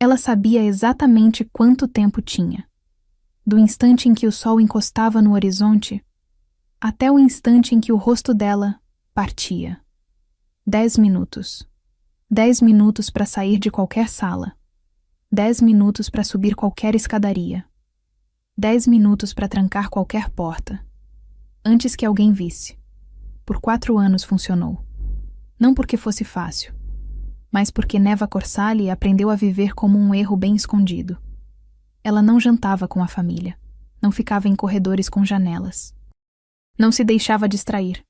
Ela sabia exatamente quanto tempo tinha. Do instante em que o sol encostava no horizonte, até o instante em que o rosto dela partia. 10 minutos. 10 minutos para sair de qualquer sala. 10 minutos para subir qualquer escadaria. 10 minutos para trancar qualquer porta. Antes que alguém visse. Por 4 anos funcionou. Não porque fosse fácil, mas porque Neva Corsali aprendeu a viver como um erro bem escondido. Ela não jantava com a família. Não ficava em corredores com janelas. Não se deixava distrair,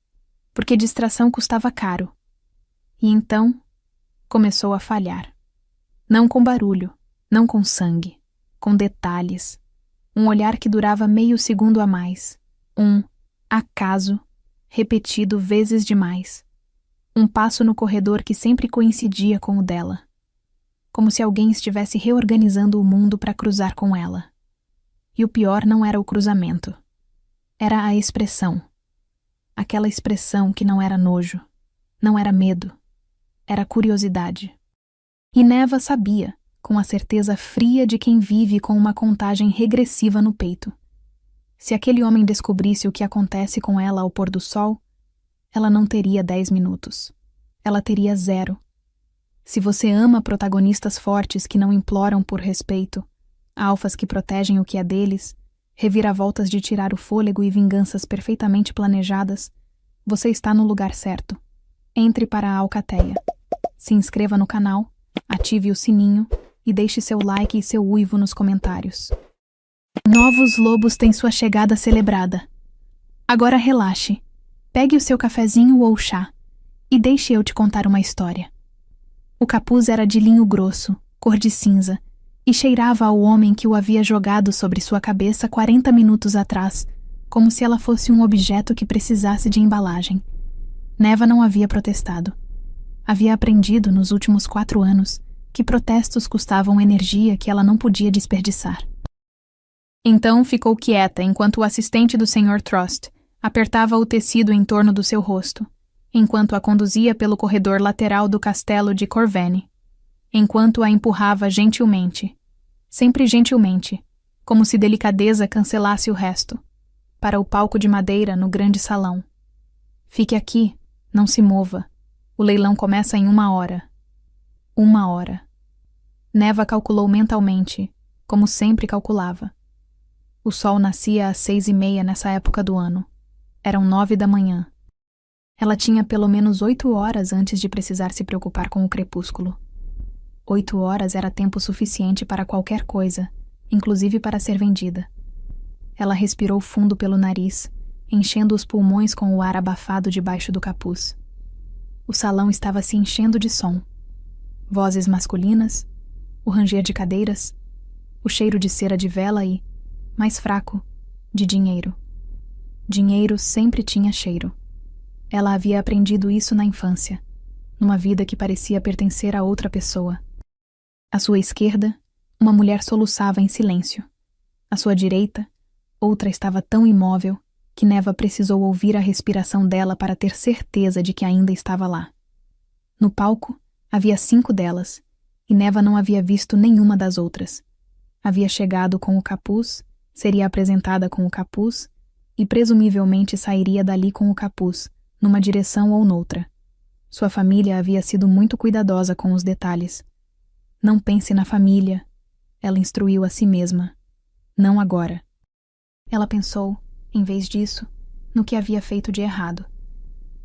porque distração custava caro. E então, começou a falhar. Não com barulho, não com sangue, com detalhes. Um olhar que durava meio segundo a mais. Um acaso repetido vezes demais. Um passo no corredor que sempre coincidia com o dela. Como se alguém estivesse reorganizando o mundo para cruzar com ela. E o pior não era o cruzamento. Era a expressão. Aquela expressão que não era nojo, não era medo, era curiosidade. E Neva sabia, com a certeza fria de quem vive com uma contagem regressiva no peito. Se aquele homem descobrisse o que acontece com ela ao pôr do sol, ela não teria 10 minutos. Ela teria 0. Se você ama protagonistas fortes que não imploram por respeito, alfas que protegem o que é deles, reviravoltas de tirar o fôlego e vinganças perfeitamente planejadas, você está no lugar certo. Entre para a Alcateia. Se inscreva no canal, ative o sininho e deixe seu like e seu uivo nos comentários. Novos Lobos têm sua chegada celebrada. Agora relaxe, pegue o seu cafezinho ou chá e deixe eu te contar uma história. O capuz era de linho grosso, cor de cinza, e cheirava ao homem que o havia jogado sobre sua cabeça 40 minutos atrás, como se ela fosse um objeto que precisasse de embalagem. Neva não havia protestado. Havia aprendido nos últimos 4 anos que protestos custavam energia que ela não podia desperdiçar. Então ficou quieta enquanto o assistente do Sr. Trost apertava o tecido em torno do seu rosto, enquanto a conduzia pelo corredor lateral do castelo de Corvene, enquanto a empurrava gentilmente, sempre gentilmente, como se delicadeza cancelasse o resto, para o palco de madeira no grande salão. Fique aqui, não se mova. O leilão começa em 1 hora. 1 hora. Neva calculou mentalmente, como sempre calculava. O sol nascia às 6:30 nessa época do ano. Eram 9 da manhã. Ela tinha pelo menos 8 horas antes de precisar se preocupar com o crepúsculo. 8 horas era tempo suficiente para qualquer coisa, inclusive para ser vendida. Ela respirou fundo pelo nariz, enchendo os pulmões com o ar abafado debaixo do capuz. O salão estava se enchendo de som. Vozes masculinas, o ranger de cadeiras, o cheiro de cera de vela e, mais fraco, de dinheiro. Dinheiro sempre tinha cheiro. Ela havia aprendido isso na infância, numa vida que parecia pertencer a outra pessoa. À sua esquerda, uma mulher soluçava em silêncio. À sua direita, outra estava tão imóvel que Neva precisou ouvir a respiração dela para ter certeza de que ainda estava lá. No palco, havia 5 delas, e Neva não havia visto nenhuma das outras. Havia chegado com o capuz, seria apresentada com o capuz, e presumivelmente sairia dali com o capuz, numa direção ou noutra. Sua família havia sido muito cuidadosa com os detalhes. Não pense na família, ela instruiu a si mesma. Não agora. Ela pensou, em vez disso, no que havia feito de errado.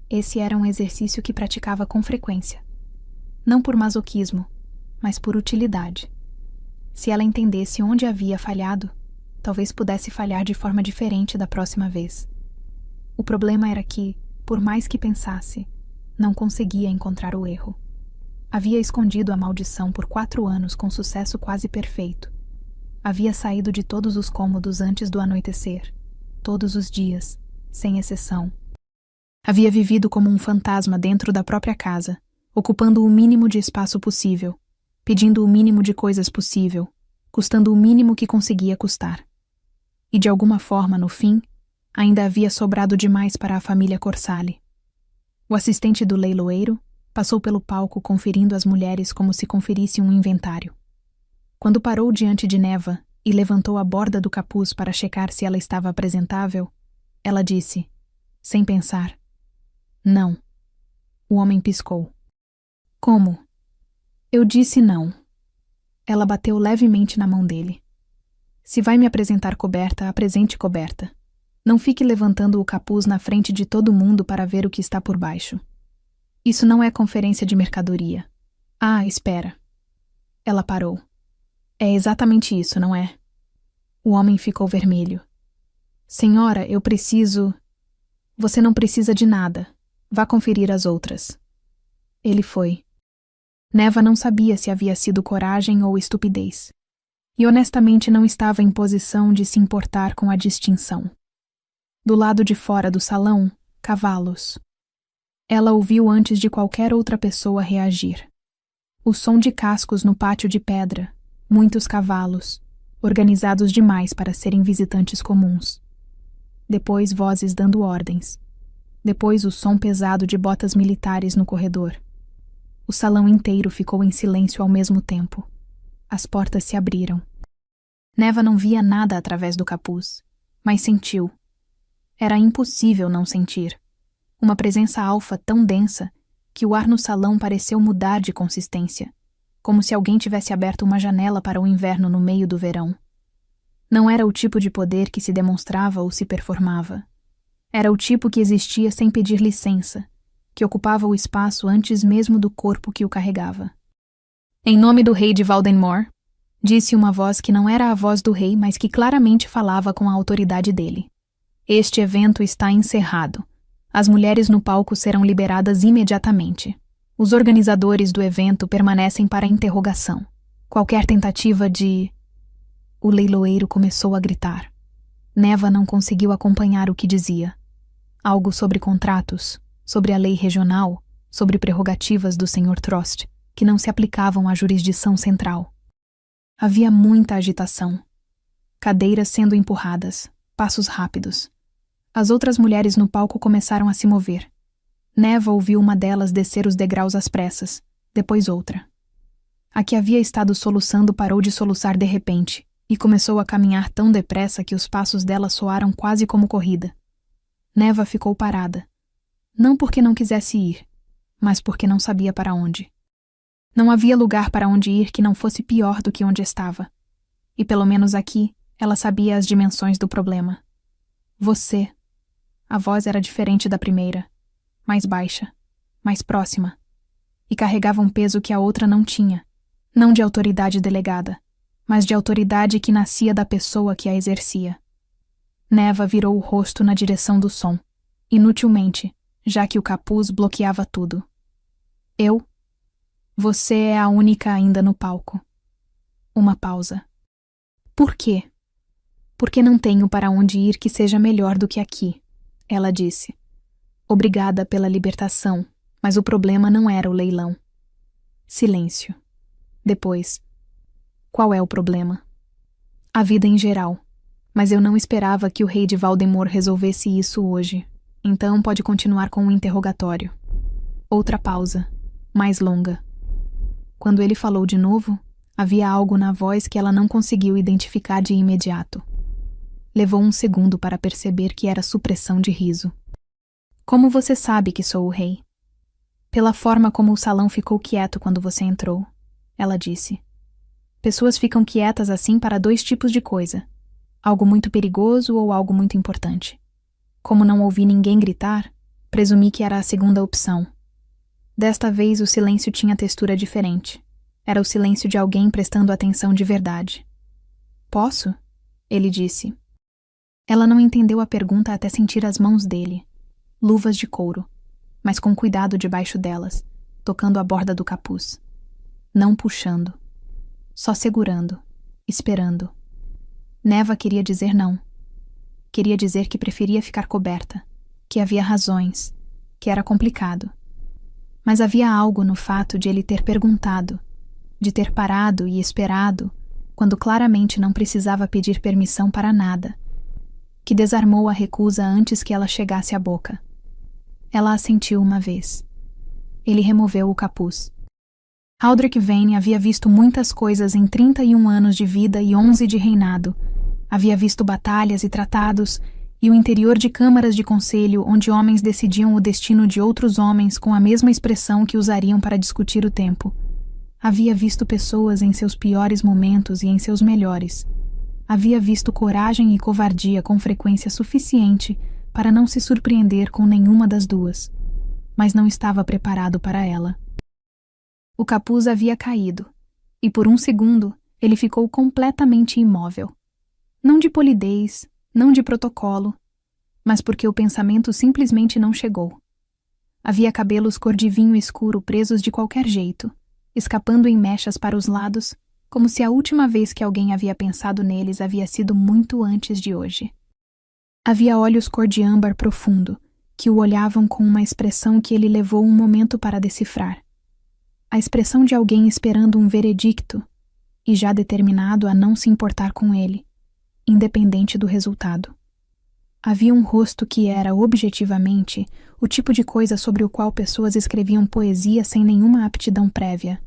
Esse era um exercício que praticava com frequência. Não por masoquismo, mas por utilidade. Se ela entendesse onde havia falhado, talvez pudesse falhar de forma diferente da próxima vez. O problema era que, por mais que pensasse, não conseguia encontrar o erro. Havia escondido a maldição por 4 anos com sucesso quase perfeito. Havia saído de todos os cômodos antes do anoitecer, todos os dias, sem exceção. Havia vivido como um fantasma dentro da própria casa, ocupando o mínimo de espaço possível, pedindo o mínimo de coisas possível, custando o mínimo que conseguia custar. E de alguma forma, no fim, ainda havia sobrado demais para a família Corsali. O assistente do leiloeiro passou pelo palco conferindo às mulheres como se conferisse um inventário. Quando parou diante de Neva e levantou a borda do capuz para checar se ela estava apresentável, ela disse, sem pensar, não. O homem piscou. Como? Eu disse não. Ela bateu levemente na mão dele. Se vai me apresentar coberta, apresente coberta. Não fique levantando o capuz na frente de todo mundo para ver o que está por baixo. Isso não é conferência de mercadoria. Ah, espera. Ela parou. É exatamente isso, não é? O homem ficou vermelho. Senhora, eu preciso... Você não precisa de nada. Vá conferir as outras. Ele foi. Neva não sabia se havia sido coragem ou estupidez. E honestamente não estava em posição de se importar com a distinção. Do lado de fora do salão, cavalos. Ela ouviu antes de qualquer outra pessoa reagir. O som de cascos no pátio de pedra, muitos cavalos, organizados demais para serem visitantes comuns. Depois vozes dando ordens. Depois o som pesado de botas militares no corredor. O salão inteiro ficou em silêncio ao mesmo tempo. As portas se abriram. Neva não via nada através do capuz, mas sentiu. Era impossível não sentir. Uma presença alfa tão densa que o ar no salão pareceu mudar de consistência, como se alguém tivesse aberto uma janela para o inverno no meio do verão. Não era o tipo de poder que se demonstrava ou se performava. Era o tipo que existia sem pedir licença, que ocupava o espaço antes mesmo do corpo que o carregava. Em nome do rei de Valdenmore, disse uma voz que não era a voz do rei, mas que claramente falava com a autoridade dele. Este evento está encerrado. As mulheres no palco serão liberadas imediatamente. Os organizadores do evento permanecem para interrogação. Qualquer tentativa de... O leiloeiro começou a gritar. Neva não conseguiu acompanhar o que dizia. Algo sobre contratos, sobre a lei regional, sobre prerrogativas do Sr. Trost, que não se aplicavam à jurisdição central. Havia muita agitação. Cadeiras sendo empurradas, passos rápidos. As outras mulheres no palco começaram a se mover. Neva ouviu uma delas descer os degraus às pressas, depois outra. A que havia estado soluçando parou de soluçar de repente e começou a caminhar tão depressa que os passos dela soaram quase como corrida. Neva ficou parada. Não porque não quisesse ir, mas porque não sabia para onde. Não havia lugar para onde ir que não fosse pior do que onde estava. E pelo menos aqui, ela sabia as dimensões do problema. Você. A voz era diferente da primeira, mais baixa, mais próxima, e carregava um peso que a outra não tinha, não de autoridade delegada, mas de autoridade que nascia da pessoa que a exercia. Neva virou o rosto na direção do som, inutilmente, já que o capuz bloqueava tudo. Eu? Você é a única ainda no palco. Uma pausa. Por quê? Porque não tenho para onde ir que seja melhor do que aqui, ela disse. Obrigada pela libertação, mas o problema não era o leilão. Silêncio. Depois. Qual é o problema? A vida em geral. Mas eu não esperava que o rei de Valdenmore resolvesse isso hoje. Então pode continuar com o interrogatório. Outra pausa, mais longa. Quando ele falou de novo, havia algo na voz que ela não conseguiu identificar de imediato. Levou um segundo para perceber que era supressão de riso. Como você sabe que sou o rei? Pela forma como o salão ficou quieto quando você entrou, ela disse. Pessoas ficam quietas assim para 2 tipos de coisa. Algo muito perigoso ou algo muito importante. Como não ouvi ninguém gritar, presumi que era a segunda opção. Desta vez o silêncio tinha textura diferente. Era o silêncio de alguém prestando atenção de verdade. Posso? Ele disse. Ela não entendeu a pergunta até sentir as mãos dele. Luvas de couro, mas com cuidado debaixo delas, tocando a borda do capuz. Não puxando. Só segurando, esperando. Neva queria dizer não. Queria dizer que preferia ficar coberta, que havia razões, que era complicado. Mas havia algo no fato de ele ter perguntado, de ter parado e esperado, quando claramente não precisava pedir permissão para nada, que desarmou a recusa antes que ela chegasse à boca. Ela assentiu uma vez. Ele removeu o capuz. Aldrich Vane havia visto muitas coisas em 31 anos de vida e 11 de reinado. Havia visto batalhas e tratados, e o interior de câmaras de conselho onde homens decidiam o destino de outros homens com a mesma expressão que usariam para discutir o tempo. Havia visto pessoas em seus piores momentos e em seus melhores. Havia visto coragem e covardia com frequência suficiente para não se surpreender com nenhuma das duas, mas não estava preparado para ela. O capuz havia caído, e por um segundo ele ficou completamente imóvel. Não de polidez, não de protocolo, mas porque o pensamento simplesmente não chegou. Havia cabelos cor de vinho escuro presos de qualquer jeito, escapando em mechas para os lados, como se a última vez que alguém havia pensado neles havia sido muito antes de hoje. Havia olhos cor de âmbar profundo, que o olhavam com uma expressão que ele levou um momento para decifrar. A expressão de alguém esperando um veredicto e já determinado a não se importar com ele, independente do resultado. Havia um rosto que era, objetivamente, o tipo de coisa sobre o qual pessoas escreviam poesia sem nenhuma aptidão prévia.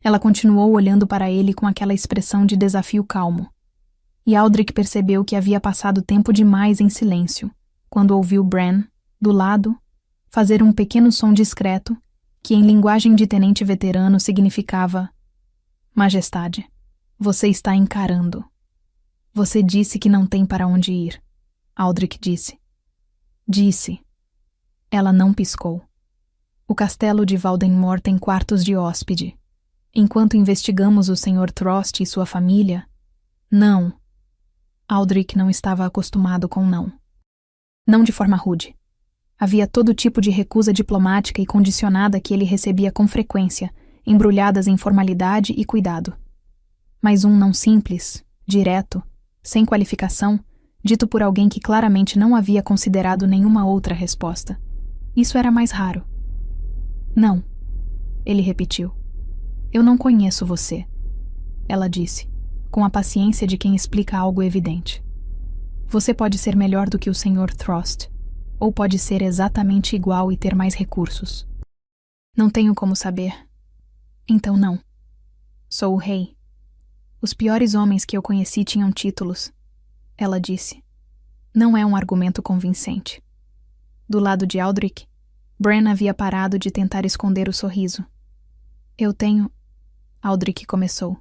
Ela continuou olhando para ele com aquela expressão de desafio calmo. E Aldrich percebeu que havia passado tempo demais em silêncio, quando ouviu Bran, do lado, fazer um pequeno som discreto, que em linguagem de tenente veterano significava: Majestade, você está encarando. Você disse que não tem para onde ir, Aldrich disse. Disse. Ela não piscou. O castelo de Valdenmore tem quartos de hóspede. Enquanto investigamos o Sr. Trost e sua família... Não. Aldrich não estava acostumado com não. Não de forma rude. Havia todo tipo de recusa diplomática e condicionada que ele recebia com frequência, embrulhadas em formalidade e cuidado. Mas um não simples, direto, sem qualificação, dito por alguém que claramente não havia considerado nenhuma outra resposta. Isso era mais raro. Não, ele repetiu. Eu não conheço você, ela disse, com a paciência de quem explica algo evidente. Você pode ser melhor do que o Sr. Trost, ou pode ser exatamente igual e ter mais recursos. Não tenho como saber. Então não. Sou o rei. Os piores homens que eu conheci tinham títulos, ela disse. Não é um argumento convincente. Do lado de Aldrich, Bran havia parado de tentar esconder o sorriso. Eu tenho... Aldrich começou.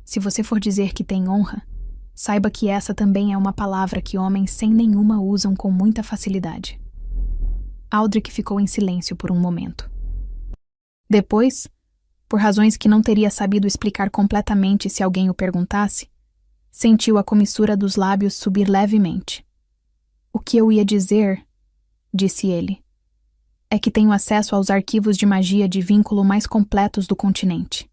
Se você for dizer que tem honra, saiba que essa também é uma palavra que homens sem nenhuma usam com muita facilidade. Aldrich ficou em silêncio por um momento. Depois, por razões que não teria sabido explicar completamente se alguém o perguntasse, sentiu a comissura dos lábios subir levemente. O que eu ia dizer, disse ele, é que tenho acesso aos arquivos de magia de vínculo mais completos do continente.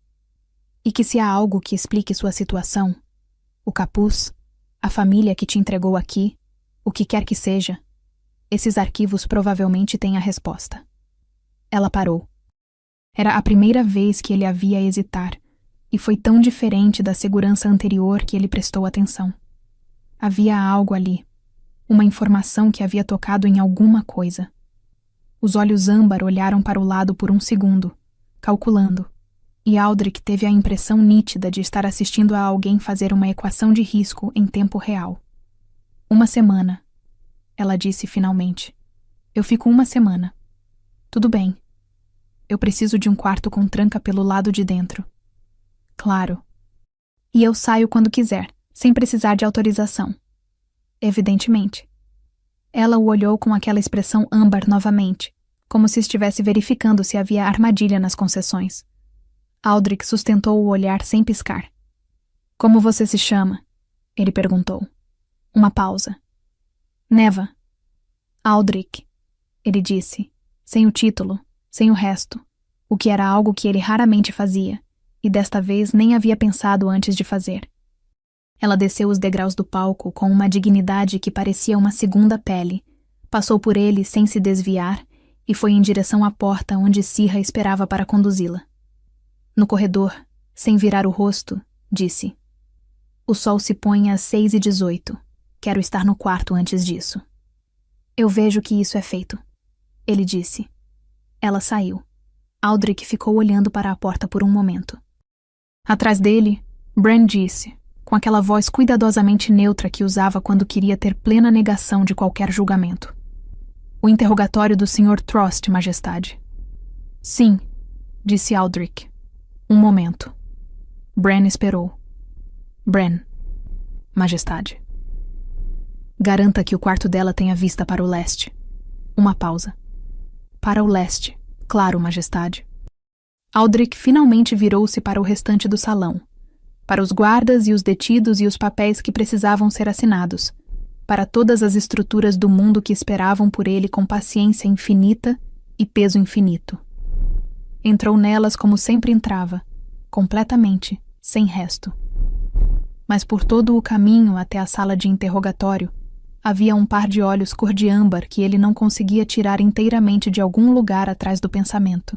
E que se há algo que explique sua situação, o capuz, a família que te entregou aqui, o que quer que seja, esses arquivos provavelmente têm a resposta. Ela parou. Era a primeira vez que ele a via hesitar, e foi tão diferente da segurança anterior que ele prestou atenção. Havia algo ali, uma informação que havia tocado em alguma coisa. Os olhos âmbar olharam para o lado por um segundo, calculando, e Aldrich teve a impressão nítida de estar assistindo a alguém fazer uma equação de risco em tempo real. 1 semana, ela disse finalmente. Eu fico 1 semana. Tudo bem. Eu preciso de um quarto com tranca pelo lado de dentro. Claro. E eu saio quando quiser, sem precisar de autorização. Evidentemente. Ela o olhou com aquela expressão âmbar novamente, como se estivesse verificando se havia armadilha nas concessões. Aldrich sustentou o olhar sem piscar. Como você se chama? Ele perguntou. Uma pausa. Neva. Aldrich, ele disse, sem o título, sem o resto, o que era algo que ele raramente fazia, e desta vez nem havia pensado antes de fazer. Ela desceu os degraus do palco com uma dignidade que parecia uma segunda pele, passou por ele sem se desviar e foi em direção à porta onde Sirra esperava para conduzi-la. No corredor, sem virar o rosto, disse: O sol se põe às 6h18. Quero estar no quarto antes disso. Eu vejo que isso é feito, ele disse. Ela saiu. Aldrich ficou olhando para a porta por um momento. Atrás dele, Bran disse, com aquela voz cuidadosamente neutra que usava quando queria ter plena negação de qualquer julgamento. O interrogatório do Sr. Trost, Majestade. Sim, disse Aldrich. Um momento. Bran esperou. Bran, Majestade. Garanta que o quarto dela tenha vista para o leste. Uma pausa. Para o leste, claro, Majestade. Aldrich finalmente virou-se para o restante do salão, para os guardas e os detidos e os papéis que precisavam ser assinados, para todas as estruturas do mundo que esperavam por ele com paciência infinita e peso infinito. Entrou nelas como sempre entrava, completamente, sem resto. Mas por todo o caminho até a sala de interrogatório, havia um par de olhos cor de âmbar que ele não conseguia tirar inteiramente de algum lugar atrás do pensamento.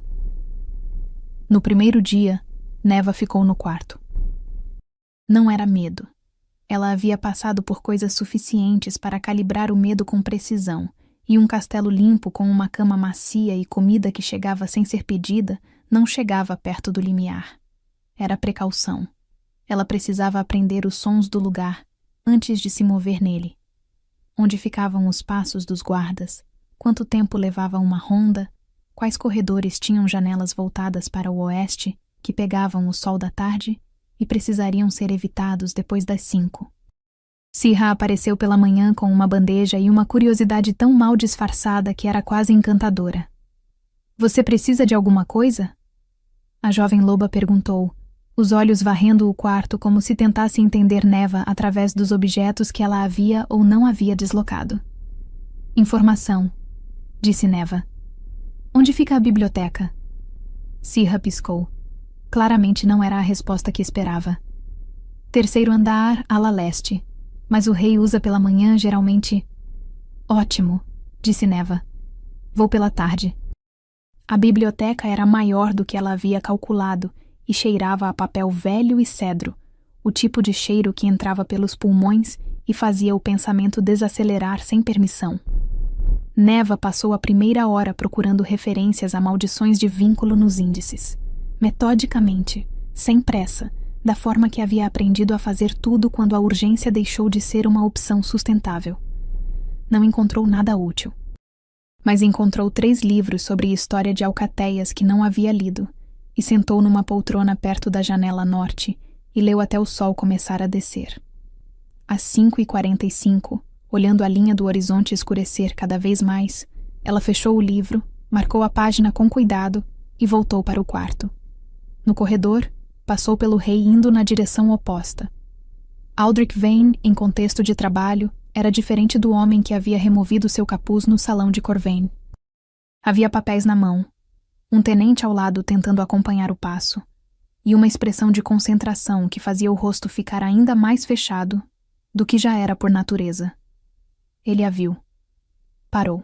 No primeiro dia, Neva ficou no quarto. Não era medo. Ela havia passado por coisas suficientes para calibrar o medo com precisão, e um castelo limpo com uma cama macia e comida que chegava sem ser pedida não chegava perto do limiar. Era precaução. Ela precisava aprender os sons do lugar antes de se mover nele. Onde ficavam os passos dos guardas? Quanto tempo levava uma ronda? Quais corredores tinham janelas voltadas para o oeste, que pegavam o sol da tarde e precisariam ser evitados depois das 5? Sirra apareceu pela manhã com uma bandeja e uma curiosidade tão mal disfarçada que era quase encantadora. Você precisa de alguma coisa? A jovem loba perguntou, os olhos varrendo o quarto como se tentasse entender Neva através dos objetos que ela havia ou não havia deslocado. Informação, disse Neva. Onde fica a biblioteca? Sirra piscou. Claramente não era a resposta que esperava. Terceiro andar, ala leste. Mas o rei usa pela manhã geralmente... Ótimo, disse Neva. Vou pela tarde. A biblioteca era maior do que ela havia calculado e cheirava a papel velho e cedro, o tipo de cheiro que entrava pelos pulmões e fazia o pensamento desacelerar sem permissão. Neva passou a primeira hora procurando referências a maldições de vínculo nos índices. Metodicamente, sem pressa, da forma que havia aprendido a fazer tudo quando a urgência deixou de ser uma opção sustentável. Não encontrou nada útil. Mas encontrou 3 livros sobre história de alcateias que não havia lido, e sentou numa poltrona perto da janela norte e leu até o sol começar a descer. Às 5h45, olhando a linha do horizonte escurecer cada vez mais, ela fechou o livro, marcou a página com cuidado e voltou para o quarto. No corredor, passou pelo rei indo na direção oposta. Aldrich Vane, em contexto de trabalho, era diferente do homem que havia removido seu capuz no salão de Corvain. Havia papéis na mão, um tenente ao lado tentando acompanhar o passo, e uma expressão de concentração que fazia o rosto ficar ainda mais fechado do que já era por natureza. Ele a viu. Parou.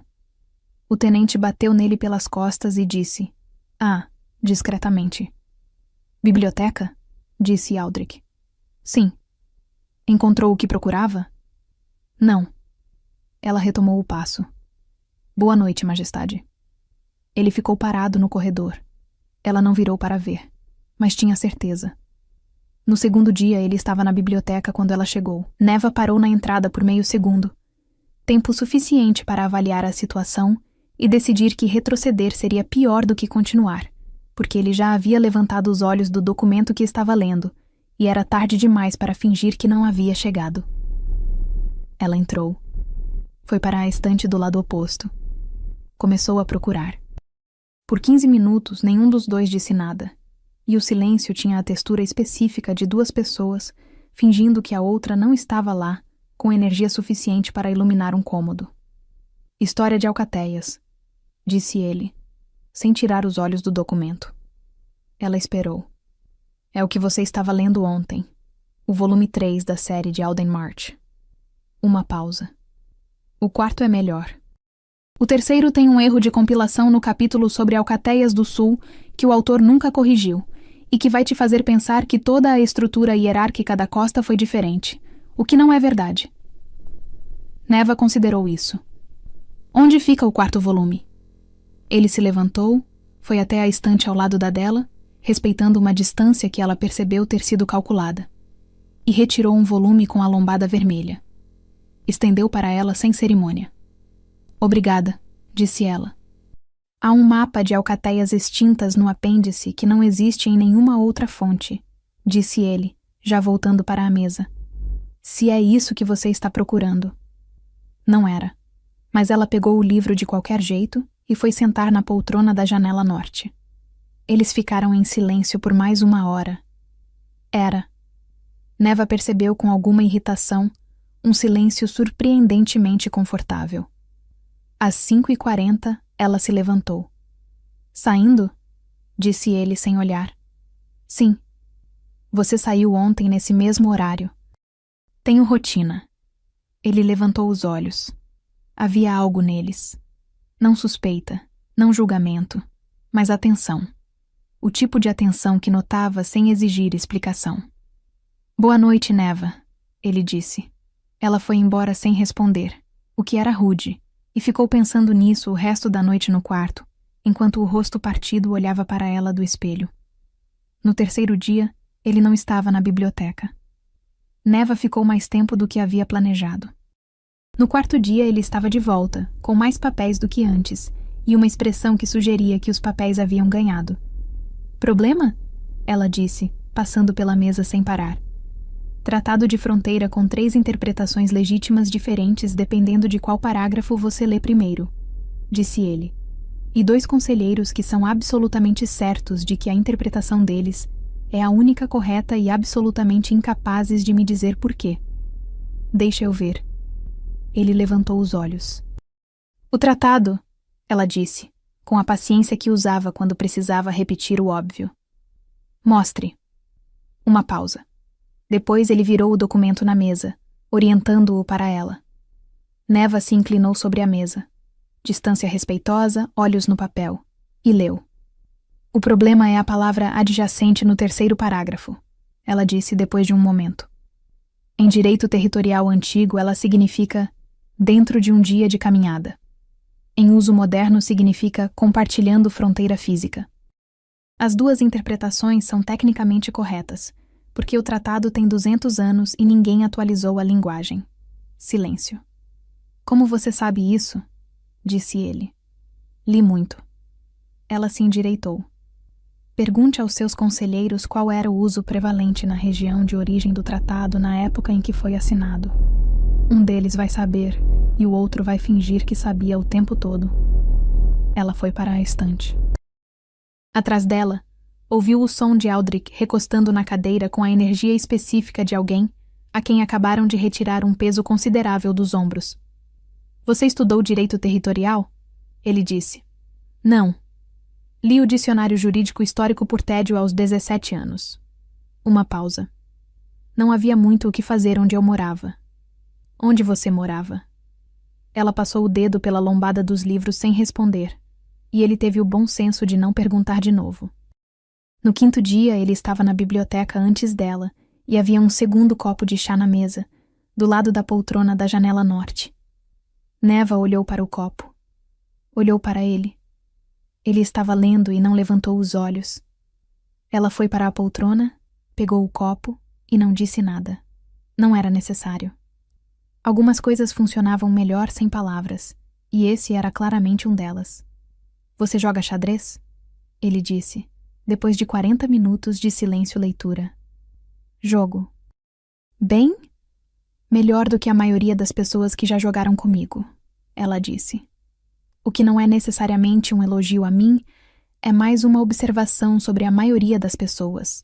O tenente bateu nele pelas costas e disse, discretamente. Biblioteca? Disse Aldrich. Sim. Encontrou o que procurava? Não. Ela retomou o passo. Boa noite, Majestade. Ele ficou parado no corredor. Ela não virou para ver, mas tinha certeza. No segundo dia, ele estava na biblioteca quando ela chegou. Neva parou na entrada por meio segundo. Tempo suficiente para avaliar a situação e decidir que retroceder seria pior do que continuar, porque ele já havia levantado os olhos do documento que estava lendo, e era tarde demais para fingir que não havia chegado. Ela entrou. Foi para a estante do lado oposto. Começou a procurar. Por 15 minutos, nenhum dos dois disse nada, e o silêncio tinha a textura específica de 2 pessoas, fingindo que a outra não estava lá, com energia suficiente para iluminar um cômodo. História de alcateias, disse ele, sem tirar os olhos do documento. Ela esperou. É o que você estava lendo ontem, o volume 3 da série de Alden March. Uma pausa. O quarto é melhor. O terceiro tem um erro de compilação no capítulo sobre alcateias do sul que o autor nunca corrigiu, e que vai te fazer pensar que toda a estrutura hierárquica da costa foi diferente, o que não é verdade. Neva considerou isso. Onde fica o quarto volume? Ele se levantou, Foi até a estante ao lado da dela, respeitando uma distância que ela percebeu ter sido calculada, e retirou um volume com a lombada vermelha. Estendeu para ela sem cerimônia. Obrigada, disse ela. Há um mapa de alcateias extintas no apêndice que não existe em nenhuma outra fonte, disse ele, já voltando para a mesa. Se é isso que você está procurando. Não era, mas ela pegou o livro de qualquer jeito e foi sentar na poltrona da janela norte. Eles ficaram em silêncio por mais 1 hora. Era. Neva percebeu com alguma irritação um silêncio surpreendentemente confortável. Às 5h40, ela se levantou. Saindo? Disse ele sem olhar. Sim. Você saiu ontem nesse mesmo horário. Tenho rotina. Ele levantou os olhos. Havia algo neles. Não suspeita, não julgamento, mas atenção. O tipo de atenção que notava sem exigir explicação. Boa noite, Neva, ele disse. Ela foi embora sem responder, o que era rude, e ficou pensando nisso o resto da noite no quarto, enquanto o rosto partido olhava para ela do espelho. No terceiro dia, ele não estava na biblioteca. Neva ficou mais tempo do que havia planejado. No quarto dia ele estava de volta, com mais papéis do que antes, e uma expressão que sugeria que os papéis haviam ganhado. Problema? Ela disse, passando pela mesa sem parar. Tratado de fronteira com 3 interpretações legítimas diferentes dependendo de qual parágrafo você lê primeiro, disse ele. E 2 conselheiros que são absolutamente certos de que a interpretação deles é a única correta e absolutamente incapazes de me dizer por quê. Deixa eu ver. Ele levantou os olhos. O tratado, ela disse, com a paciência que usava quando precisava repetir o óbvio. Mostre. Uma pausa. Depois ele virou o documento na mesa, orientando-o para ela. Neva se inclinou sobre a mesa. Distância respeitosa, olhos no papel. E leu. O problema é a palavra adjacente no 3º parágrafo, ela disse depois de um momento. Em direito territorial antigo, ela significa dentro de um dia de caminhada. Em uso moderno, significa compartilhando fronteira física. As 2 interpretações são tecnicamente corretas, porque o tratado tem 200 anos e ninguém atualizou a linguagem. Silêncio. Como você sabe isso? Disse ele. Li muito. Ela se endireitou. Pergunte aos seus conselheiros qual era o uso prevalente na região de origem do tratado na época em que foi assinado. Um deles vai saber, e o outro vai fingir que sabia o tempo todo. Ela foi para a estante. Atrás dela, ouviu o som de Aldrich recostando na cadeira com a energia específica de alguém a quem acabaram de retirar um peso considerável dos ombros. Você estudou direito territorial? Ele disse. Não. Li o dicionário jurídico histórico por tédio aos 17 anos. Uma pausa. Não havia muito o que fazer onde eu morava. Onde você morava? Ela passou o dedo pela lombada dos livros sem responder, e ele teve o bom senso de não perguntar de novo. No 5º dia, ele estava na biblioteca antes dela, e havia um 2º copo de chá na mesa, do lado da poltrona da janela norte. Neva olhou para o copo. Olhou para ele. Ele estava lendo e não levantou os olhos. Ela foi para a poltrona, pegou o copo e não disse nada. Não era necessário. Algumas coisas funcionavam melhor sem palavras, e esse era claramente um delas. Você joga xadrez? Ele disse, depois de 40 minutos de silêncio-leitura. Jogo. Bem? Melhor do que a maioria das pessoas que já jogaram comigo, ela disse. O que não é necessariamente um elogio a mim, é mais uma observação sobre a maioria das pessoas.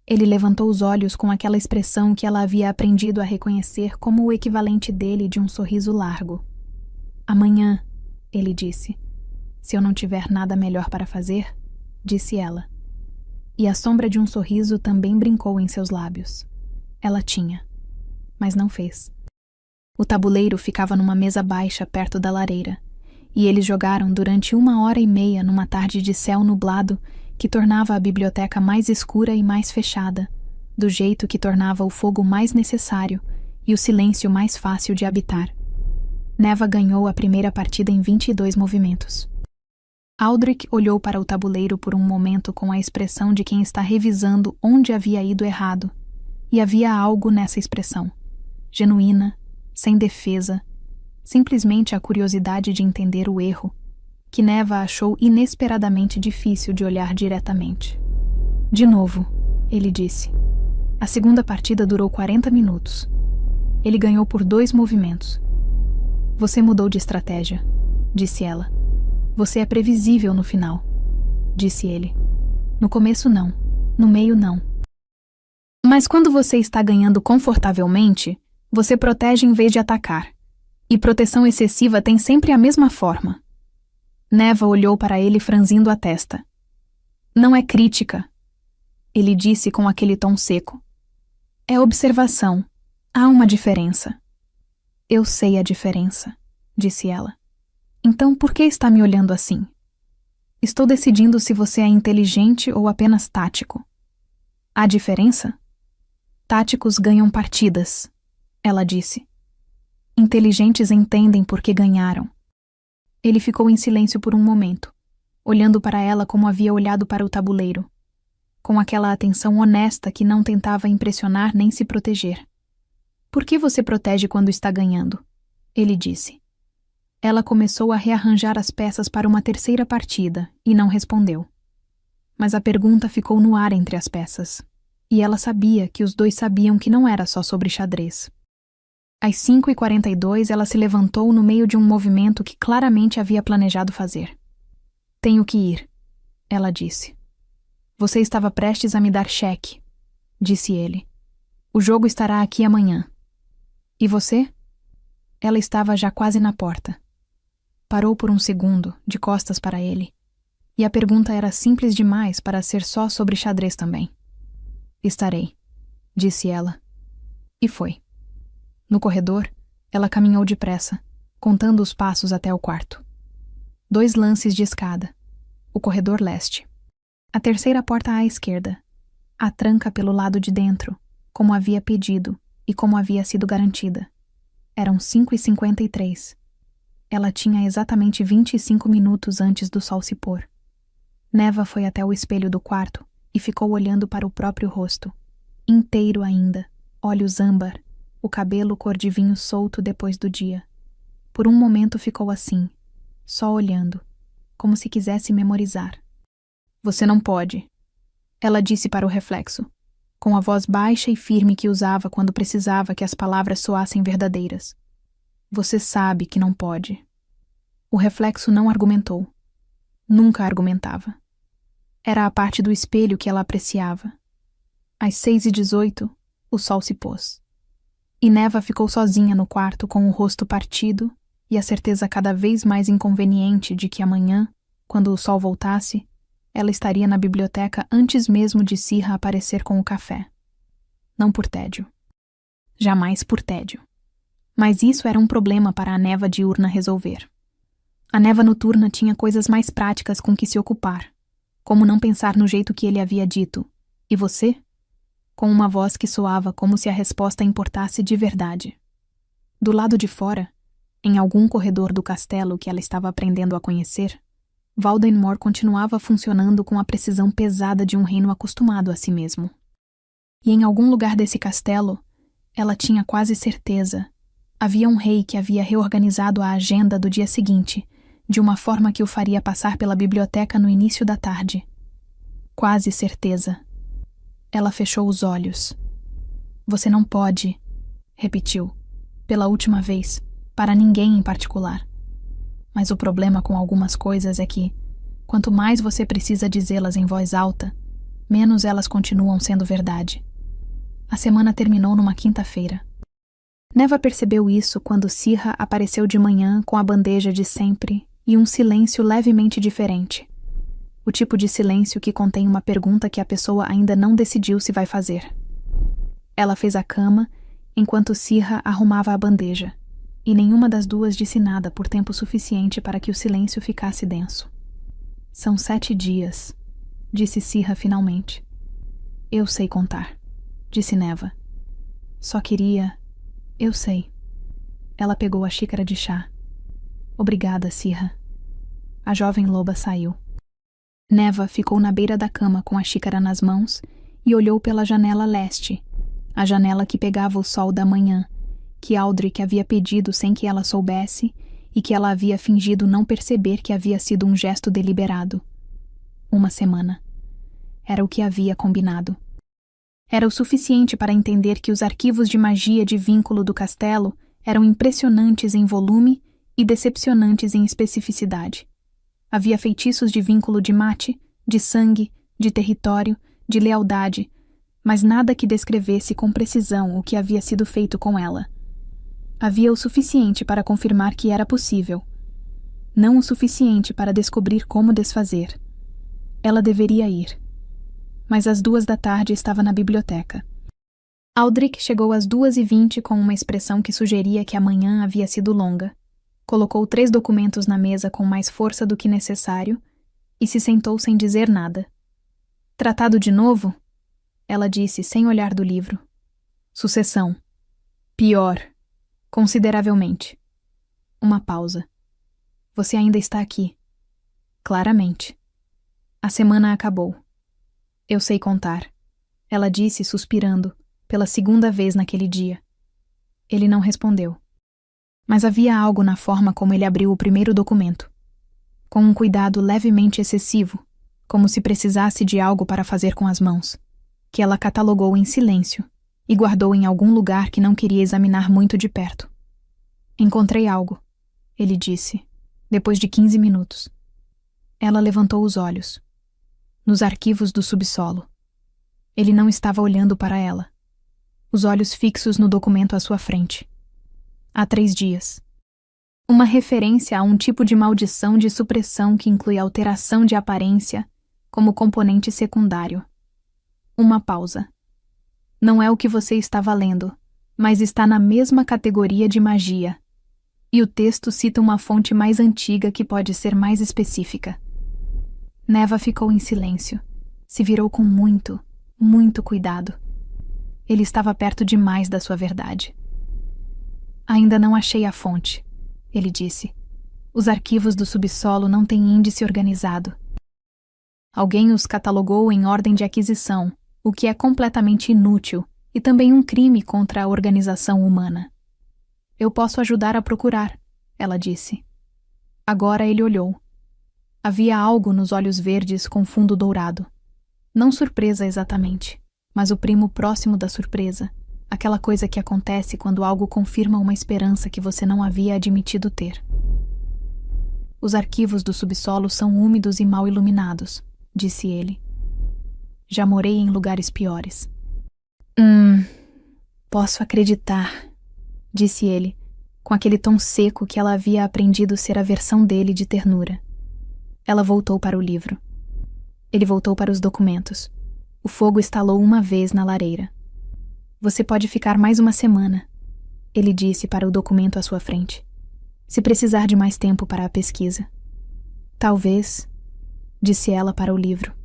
Ele levantou os olhos com aquela expressão que ela havia aprendido a reconhecer como o equivalente dele de um sorriso largo. Amanhã, ele disse. Se eu não tiver nada melhor para fazer, disse ela. E a sombra de um sorriso também brincou em seus lábios. Ela tinha, mas não fez. O tabuleiro ficava numa mesa baixa perto da lareira, e eles jogaram durante 1h30 numa tarde de céu nublado que tornava a biblioteca mais escura e mais fechada, do jeito que tornava o fogo mais necessário e o silêncio mais fácil de habitar. Neva ganhou a primeira partida em 22 movimentos. Aldrich olhou para o tabuleiro por um momento com a expressão de quem está revisando onde havia ido errado, e havia algo nessa expressão, genuína, sem defesa, simplesmente a curiosidade de entender o erro, que Neva achou inesperadamente difícil de olhar diretamente. De novo, ele disse. A segunda partida durou 40 minutos. Ele ganhou por 2 movimentos. Você mudou de estratégia, disse ela. Você é previsível no final, disse ele. No começo não, no meio não. Mas quando você está ganhando confortavelmente, você protege em vez de atacar. E proteção excessiva tem sempre a mesma forma. Neva olhou para ele franzindo a testa. Não é crítica, ele disse com aquele tom seco. É observação. Há uma diferença. Eu sei a diferença, disse ela. Então por que está me olhando assim? Estou decidindo se você é inteligente ou apenas tático. Há diferença? Táticos ganham partidas, ela disse. Inteligentes entendem por que ganharam. Ele ficou em silêncio por um momento, olhando para ela como havia olhado para o tabuleiro, com aquela atenção honesta que não tentava impressionar nem se proteger. Por que você protege quando está ganhando? Ele disse. Ela começou a rearranjar as peças para uma terceira partida e não respondeu. Mas a pergunta ficou no ar entre as peças, e ela sabia que os dois sabiam que não era só sobre xadrez. Às 5h42 ela se levantou no meio de um movimento que claramente havia planejado fazer. Tenho que ir, ela disse. Você estava prestes a me dar cheque, disse ele. O jogo estará aqui amanhã. E você? Ela estava já quase na porta. Parou por um segundo, de costas para ele. E a pergunta era simples demais para ser só sobre xadrez também. Estarei, disse ela. E foi. No corredor, ela caminhou depressa, contando os passos até o quarto. 2 lances de escada. O corredor leste. A terceira porta à esquerda. A tranca pelo lado de dentro, como havia pedido e como havia sido garantida. Eram 5h53. Ela tinha exatamente 25 minutos antes do sol se pôr. Neva foi até o espelho do quarto e ficou olhando para o próprio rosto. Inteiro ainda, olhos âmbar, o cabelo cor de vinho solto depois do dia. Por um momento ficou assim, só olhando, como se quisesse memorizar. Você não pode, ela disse para o reflexo, com a voz baixa e firme que usava quando precisava que as palavras soassem verdadeiras. Você sabe que não pode. O reflexo não argumentou. Nunca argumentava. Era a parte do espelho que ela apreciava. Às 6h18, o sol se pôs. E Neva ficou sozinha no quarto com o rosto partido e a certeza cada vez mais inconveniente de que amanhã, quando o sol voltasse, ela estaria na biblioteca antes mesmo de Sirra aparecer com o café. Não por tédio. Jamais por tédio. Mas isso era um problema para a Neva diurna resolver. A Neva noturna tinha coisas mais práticas com que se ocupar, como não pensar no jeito que ele havia dito. E você? Com uma voz que soava como se a resposta importasse de verdade. Do lado de fora, em algum corredor do castelo que ela estava aprendendo a conhecer, Valdenmore continuava funcionando com a precisão pesada de um reino acostumado a si mesmo. E em algum lugar desse castelo, ela tinha quase certeza, havia um rei que havia reorganizado a agenda do dia seguinte, de uma forma que o faria passar pela biblioteca no início da tarde. Quase certeza. Ela fechou os olhos. Você não pode, repetiu, pela última vez, para ninguém em particular. Mas o problema com algumas coisas é que, quanto mais você precisa dizê-las em voz alta, menos elas continuam sendo verdade. A semana terminou numa quinta-feira. Neva percebeu isso quando Sirra apareceu de manhã com a bandeja de sempre e um silêncio levemente diferente. O tipo de silêncio que contém uma pergunta que a pessoa ainda não decidiu se vai fazer. Ela fez a cama enquanto Sirra arrumava a bandeja, e nenhuma das duas disse nada por tempo suficiente para que o silêncio ficasse denso. São 7 dias, disse Sirra finalmente. Eu sei contar, disse Neva. Só queria... Eu sei. Ela pegou a xícara de chá. Obrigada, Sirra. A jovem loba saiu. Neva ficou na beira da cama com a xícara nas mãos e olhou pela janela leste, a janela que pegava o sol da manhã, que Aldrich havia pedido sem que ela soubesse e que ela havia fingido não perceber que havia sido um gesto deliberado. 1 semana. Era o que havia combinado. Era o suficiente para entender que os arquivos de magia de vínculo do castelo eram impressionantes em volume e decepcionantes em especificidade. Havia feitiços de vínculo de mate, de sangue, de território, de lealdade, mas nada que descrevesse com precisão o que havia sido feito com ela. Havia o suficiente para confirmar que era possível. Não o suficiente para descobrir como desfazer. Ela deveria ir. Mas às 14h estava na biblioteca. Aldrich chegou às 2h20 com uma expressão que sugeria que a manhã havia sido longa. Colocou 3 documentos na mesa com mais força do que necessário e se sentou sem dizer nada. Tratado de novo? Ela disse sem olhar do livro. Sucessão. Pior. Consideravelmente. Uma pausa. Você ainda está aqui. Claramente. A semana acabou. Eu sei contar. Ela disse suspirando, pela 2ª vez naquele dia. Ele não respondeu. Mas havia algo na forma como ele abriu o primeiro documento. Com um cuidado levemente excessivo, como se precisasse de algo para fazer com as mãos, que ela catalogou em silêncio e guardou em algum lugar que não queria examinar muito de perto. Encontrei algo, ele disse, depois de 15 minutos. Ela levantou os olhos. Nos arquivos do subsolo. Ele não estava olhando para ela. Os olhos fixos no documento à sua frente. Há 3 dias. Uma referência a um tipo de maldição de supressão que inclui alteração de aparência como componente secundário. Uma pausa. Não é o que você estava lendo, mas está na mesma categoria de magia. E o texto cita uma fonte mais antiga que pode ser mais específica. Neva ficou em silêncio. Se virou com muito, muito cuidado. Ele estava perto demais da sua verdade. Ainda não achei a fonte, ele disse. Os arquivos do subsolo não têm índice organizado. Alguém os catalogou em ordem de aquisição, o que é completamente inútil e também um crime contra a organização humana. Eu posso ajudar a procurar, ela disse. Agora ele olhou. Havia algo nos olhos verdes com fundo dourado. Não surpresa exatamente, mas o primo próximo da surpresa, aquela coisa que acontece quando algo confirma uma esperança que você não havia admitido ter. Os arquivos do subsolo são úmidos e mal iluminados, disse ele. Já morei em lugares piores. Posso acreditar, disse ele, com aquele tom seco que ela havia aprendido ser a versão dele de ternura. Ela voltou para o livro. Ele voltou para os documentos. O fogo estalou uma vez na lareira. Você pode ficar mais 1 semana, ele disse para o documento à sua frente. Se precisar de mais tempo para a pesquisa. Talvez, disse ela para o livro.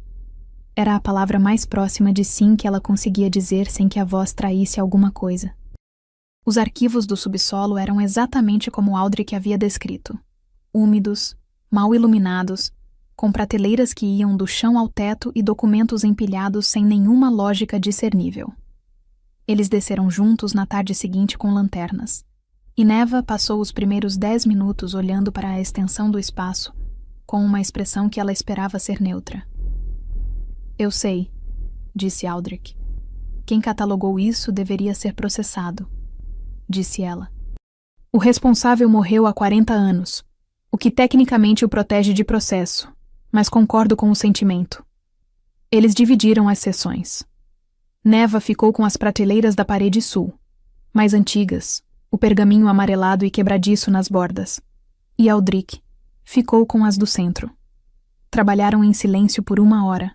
Era a palavra mais próxima de sim que ela conseguia dizer sem que a voz traísse alguma coisa. Os arquivos do subsolo eram exatamente como Aldrich havia descrito. Úmidos, mal iluminados, com prateleiras que iam do chão ao teto e documentos empilhados sem nenhuma lógica discernível. Eles desceram juntos na tarde seguinte com lanternas, e Neva passou os primeiros 10 minutos olhando para a extensão do espaço, com uma expressão que ela esperava ser neutra. Eu sei, disse Aldrich. Quem catalogou isso deveria ser processado, disse ela. O responsável morreu há 40 anos. O que tecnicamente o protege de processo, mas concordo com o sentimento. Eles dividiram as sessões. Neva ficou com as prateleiras da parede sul, mais antigas, o pergaminho amarelado e quebradiço nas bordas, e Aldrich ficou com as do centro. Trabalharam em silêncio por 1 hora,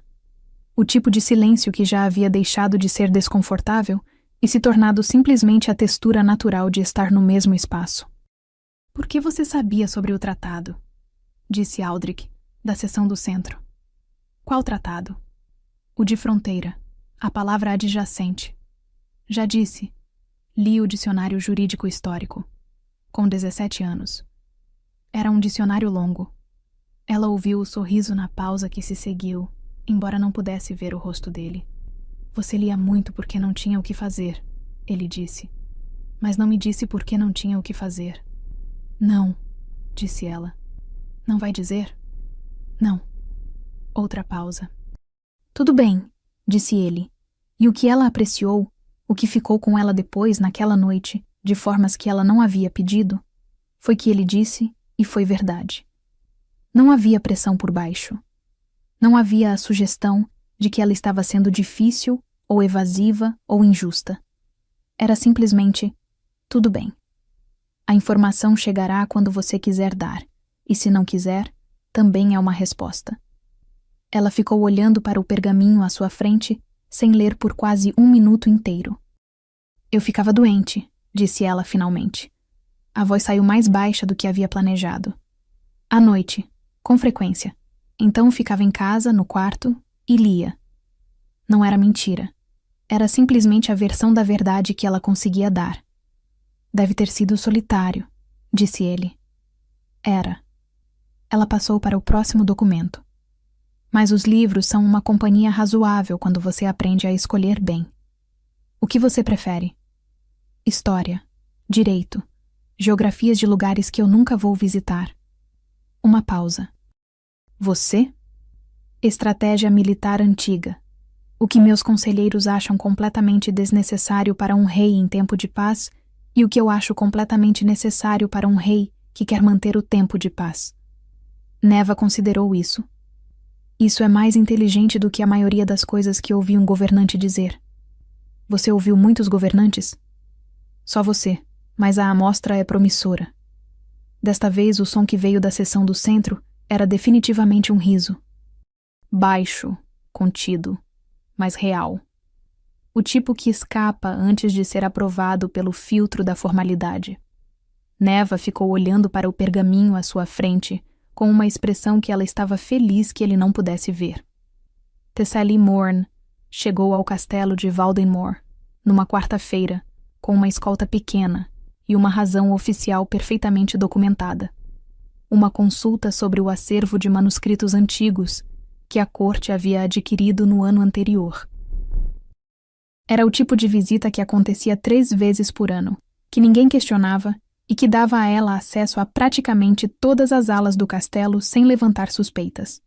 o tipo de silêncio que já havia deixado de ser desconfortável e se tornado simplesmente a textura natural de estar no mesmo espaço. Por que você sabia sobre o tratado? Disse Aldrich, da seção do centro. Qual tratado? O de fronteira, a palavra adjacente. Já disse. Li o dicionário jurídico histórico. Com 17 anos. Era um dicionário longo. Ela ouviu o sorriso na pausa que se seguiu, embora não pudesse ver o rosto dele. Você lia muito porque não tinha o que fazer, ele disse. Mas não me disse por que não tinha o que fazer. Não, disse ela. Não vai dizer? Não. Outra pausa. Tudo bem, disse ele. E o que ela apreciou, o que ficou com ela depois, naquela noite, de formas que ela não havia pedido, foi que ele disse e foi verdade. Não havia pressão por baixo. Não havia a sugestão de que ela estava sendo difícil, ou evasiva, ou injusta. Era simplesmente, tudo bem. A informação chegará quando você quiser dar, e se não quiser, também é uma resposta. Ela ficou olhando para o pergaminho à sua frente, sem ler por quase 1 minuto inteiro. Eu ficava doente, disse ela finalmente. A voz saiu mais baixa do que havia planejado. À noite, com frequência. Então ficava em casa, no quarto, e lia. Não era mentira. Era simplesmente a versão da verdade que ela conseguia dar. Deve ter sido solitário, disse ele. Era. Ela passou para o próximo documento. Mas os livros são uma companhia razoável quando você aprende a escolher bem. O que você prefere? História, direito, geografias de lugares que eu nunca vou visitar. Uma pausa. Você? Estratégia militar antiga. O que meus conselheiros acham completamente desnecessário para um rei em tempo de paz e o que eu acho completamente necessário para um rei que quer manter o tempo de paz. Neva considerou isso. Isso é mais inteligente do que a maioria das coisas que ouvi um governante dizer. Você ouviu muitos governantes? Só você, mas a amostra é promissora. Desta vez o som que veio da seção do centro era definitivamente um riso. Baixo, contido, mas real. O tipo que escapa antes de ser aprovado pelo filtro da formalidade. Neva ficou olhando para o pergaminho à sua frente, com uma expressão que ela estava feliz que ele não pudesse ver. Thessaly Morn chegou ao castelo de Valdenmoor, numa quarta-feira, com uma escolta pequena e uma razão oficial perfeitamente documentada. Uma consulta sobre o acervo de manuscritos antigos que a corte havia adquirido no ano anterior. Era o tipo de visita que acontecia 3 vezes por ano, que ninguém questionava e que dava a ela acesso a praticamente todas as alas do castelo sem levantar suspeitas.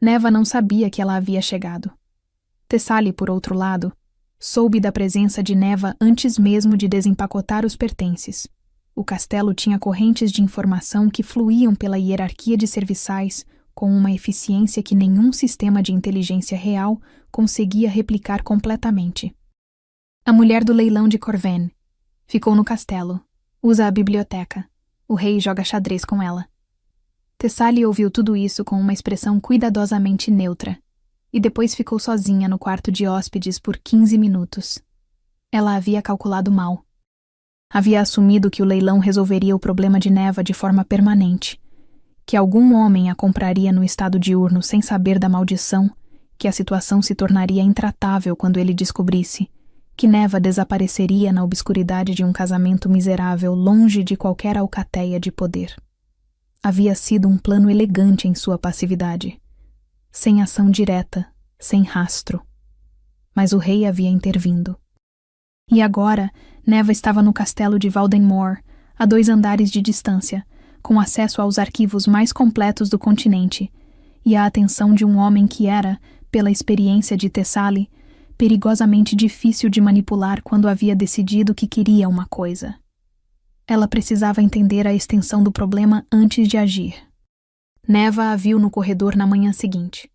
Neva não sabia que ela havia chegado. Thessaly, por outro lado, soube da presença de Neva antes mesmo de desempacotar os pertences. O castelo tinha correntes de informação que fluíam pela hierarquia de serviçais com uma eficiência que nenhum sistema de inteligência real conseguia replicar completamente. A mulher do leilão de Corven ficou no castelo. Usa a biblioteca. O rei joga xadrez com ela. Thessaly ouviu tudo isso com uma expressão cuidadosamente neutra, e depois ficou sozinha no quarto de hóspedes por 15 minutos. Ela havia calculado mal. Havia assumido que o leilão resolveria o problema de Neva de forma permanente, que algum homem a compraria no estado diurno sem saber da maldição, que a situação se tornaria intratável quando ele descobrisse, que Neva desapareceria na obscuridade de um casamento miserável longe de qualquer alcateia de poder. Havia sido um plano elegante em sua passividade, sem ação direta, sem rastro. Mas o rei havia intervindo. E agora, Neva estava no castelo de Valdenmoor, a 2 andares de distância, com acesso aos arquivos mais completos do continente, e a atenção de um homem que era, pela experiência de Thessaly, perigosamente difícil de manipular quando havia decidido que queria uma coisa. Ela precisava entender a extensão do problema antes de agir. Neva a viu no corredor na manhã seguinte.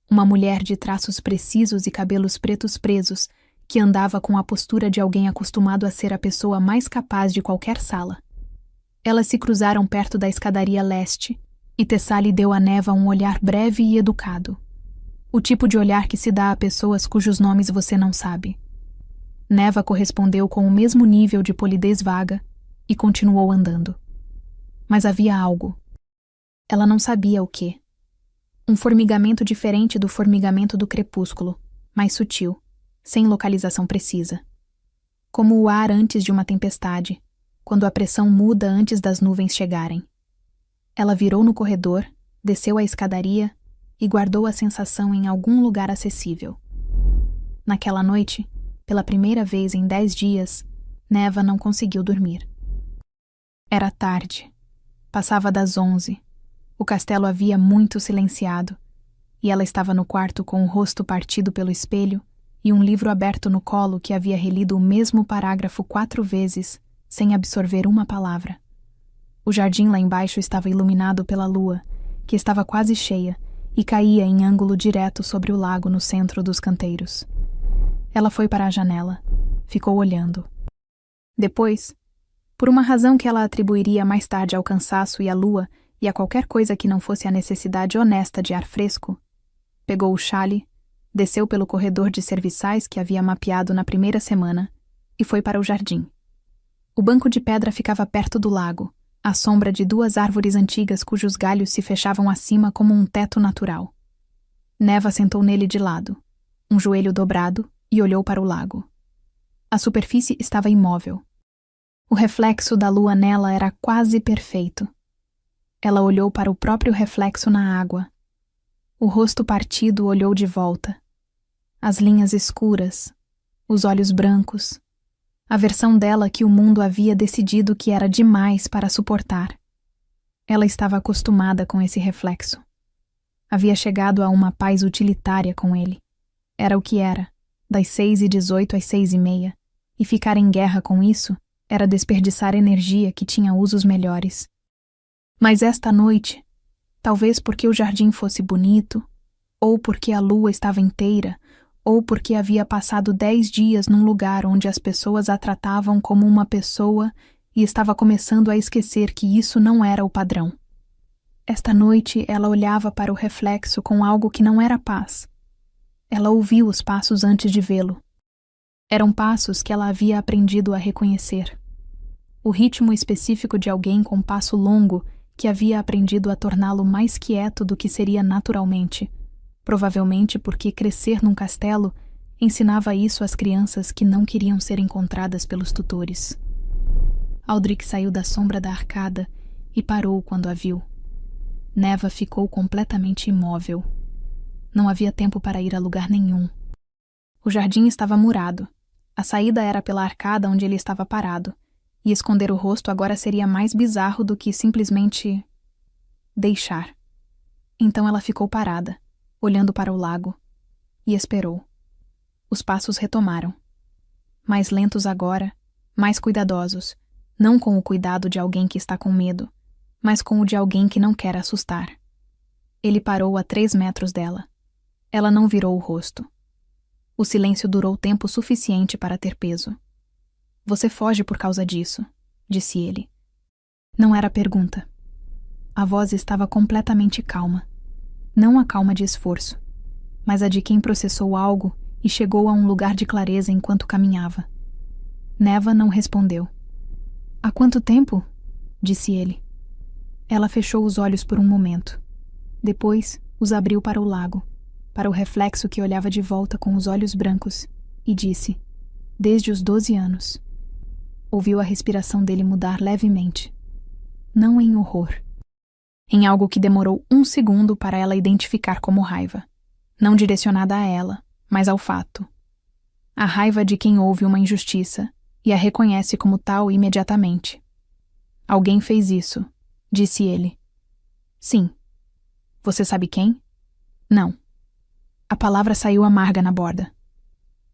Uma mulher de traços precisos e cabelos pretos presos, que andava com a postura de alguém acostumado a ser a pessoa mais capaz de qualquer sala. Elas se cruzaram perto da escadaria leste, e Thessaly deu a Neva um olhar breve e educado. O tipo de olhar que se dá a pessoas cujos nomes você não sabe. Neva correspondeu com o mesmo nível de polidez vaga e continuou andando. Mas havia algo. Ela não sabia o quê. Um formigamento diferente do formigamento do crepúsculo, mais sutil, sem localização precisa. Como o ar antes de uma tempestade, quando a pressão muda antes das nuvens chegarem. Ela virou no corredor desceu a escadaria e guardou a sensação em algum lugar acessível. Naquela noite, pela primeira vez em 10 dias, Neva não conseguiu dormir. Era tarde. Passava das 11. O castelo havia muito silenciado, e ela estava no quarto com o rosto partido pelo espelho e um livro aberto no colo que havia relido o mesmo parágrafo 4 vezes, sem absorver uma palavra. O jardim lá embaixo estava iluminado pela lua, que estava quase cheia, e caía em ângulo direto sobre o lago no centro dos canteiros. Ela foi para a janela. Ficou olhando. Depois, por uma razão que ela atribuiria mais tarde ao cansaço e à lua e a qualquer coisa que não fosse a necessidade honesta de ar fresco, pegou o chale, desceu pelo corredor de serviçais que havia mapeado na primeira semana e foi para o jardim. O banco de pedra ficava perto do lago, à sombra de 2 árvores antigas cujos galhos se fechavam acima como um teto natural. Neva sentou nele de lado, um joelho dobrado, e olhou para o lago. A superfície estava imóvel. O reflexo da lua nela era quase perfeito. Ela olhou para o próprio reflexo na água. O rosto partido olhou de volta. As linhas escuras, os olhos brancos, a versão dela que o mundo havia decidido que era demais para suportar. Ela estava acostumada com esse reflexo. Havia chegado a uma paz utilitária com ele. Era o que era, das 6h18 às 6h30, e ficar em guerra com isso era desperdiçar energia que tinha usos melhores. Mas esta noite, talvez porque o jardim fosse bonito, ou porque a lua estava inteira, ou porque havia passado 10 dias num lugar onde as pessoas a tratavam como uma pessoa e estava começando a esquecer que isso não era o padrão. Esta noite ela olhava para o reflexo com algo que não era paz. Ela ouviu os passos antes de vê-lo. Eram passos que ela havia aprendido a reconhecer. O ritmo específico de alguém com passo longo que havia aprendido a torná-lo mais quieto do que seria naturalmente, provavelmente porque crescer num castelo ensinava isso às crianças que não queriam ser encontradas pelos tutores. Aldrich saiu da sombra da arcada e parou quando a viu. Neva ficou completamente imóvel. Não havia tempo para ir a lugar nenhum. O jardim estava murado. A saída era pela arcada onde ele estava parado, e esconder o rosto agora seria mais bizarro do que simplesmente deixar. Então ela ficou parada, olhando para o lago, e esperou. Os passos retomaram. Mais lentos agora, mais cuidadosos, não com o cuidado de alguém que está com medo, mas com o de alguém que não quer assustar. Ele parou a 3 metros dela. Ela não virou o rosto. O silêncio durou tempo suficiente para ter peso. Você foge por causa disso, disse ele. Não era pergunta. A voz estava completamente calma. Não a calma de esforço, mas a de quem processou algo e chegou a um lugar de clareza enquanto caminhava. Neva não respondeu. Há quanto tempo? Disse ele. Ela fechou os olhos por um momento. Depois, os abriu para o lago, para o reflexo que olhava de volta com os olhos brancos, e disse, desde os 12 anos. Ouviu a respiração dele mudar levemente. Não em horror. Em algo que demorou 1 segundo para ela identificar como raiva. Não direcionada a ela, mas ao fato. A raiva de quem ouve uma injustiça e a reconhece como tal imediatamente. Alguém fez isso, disse ele. Sim. Você sabe quem? Não. A palavra saiu amarga na borda.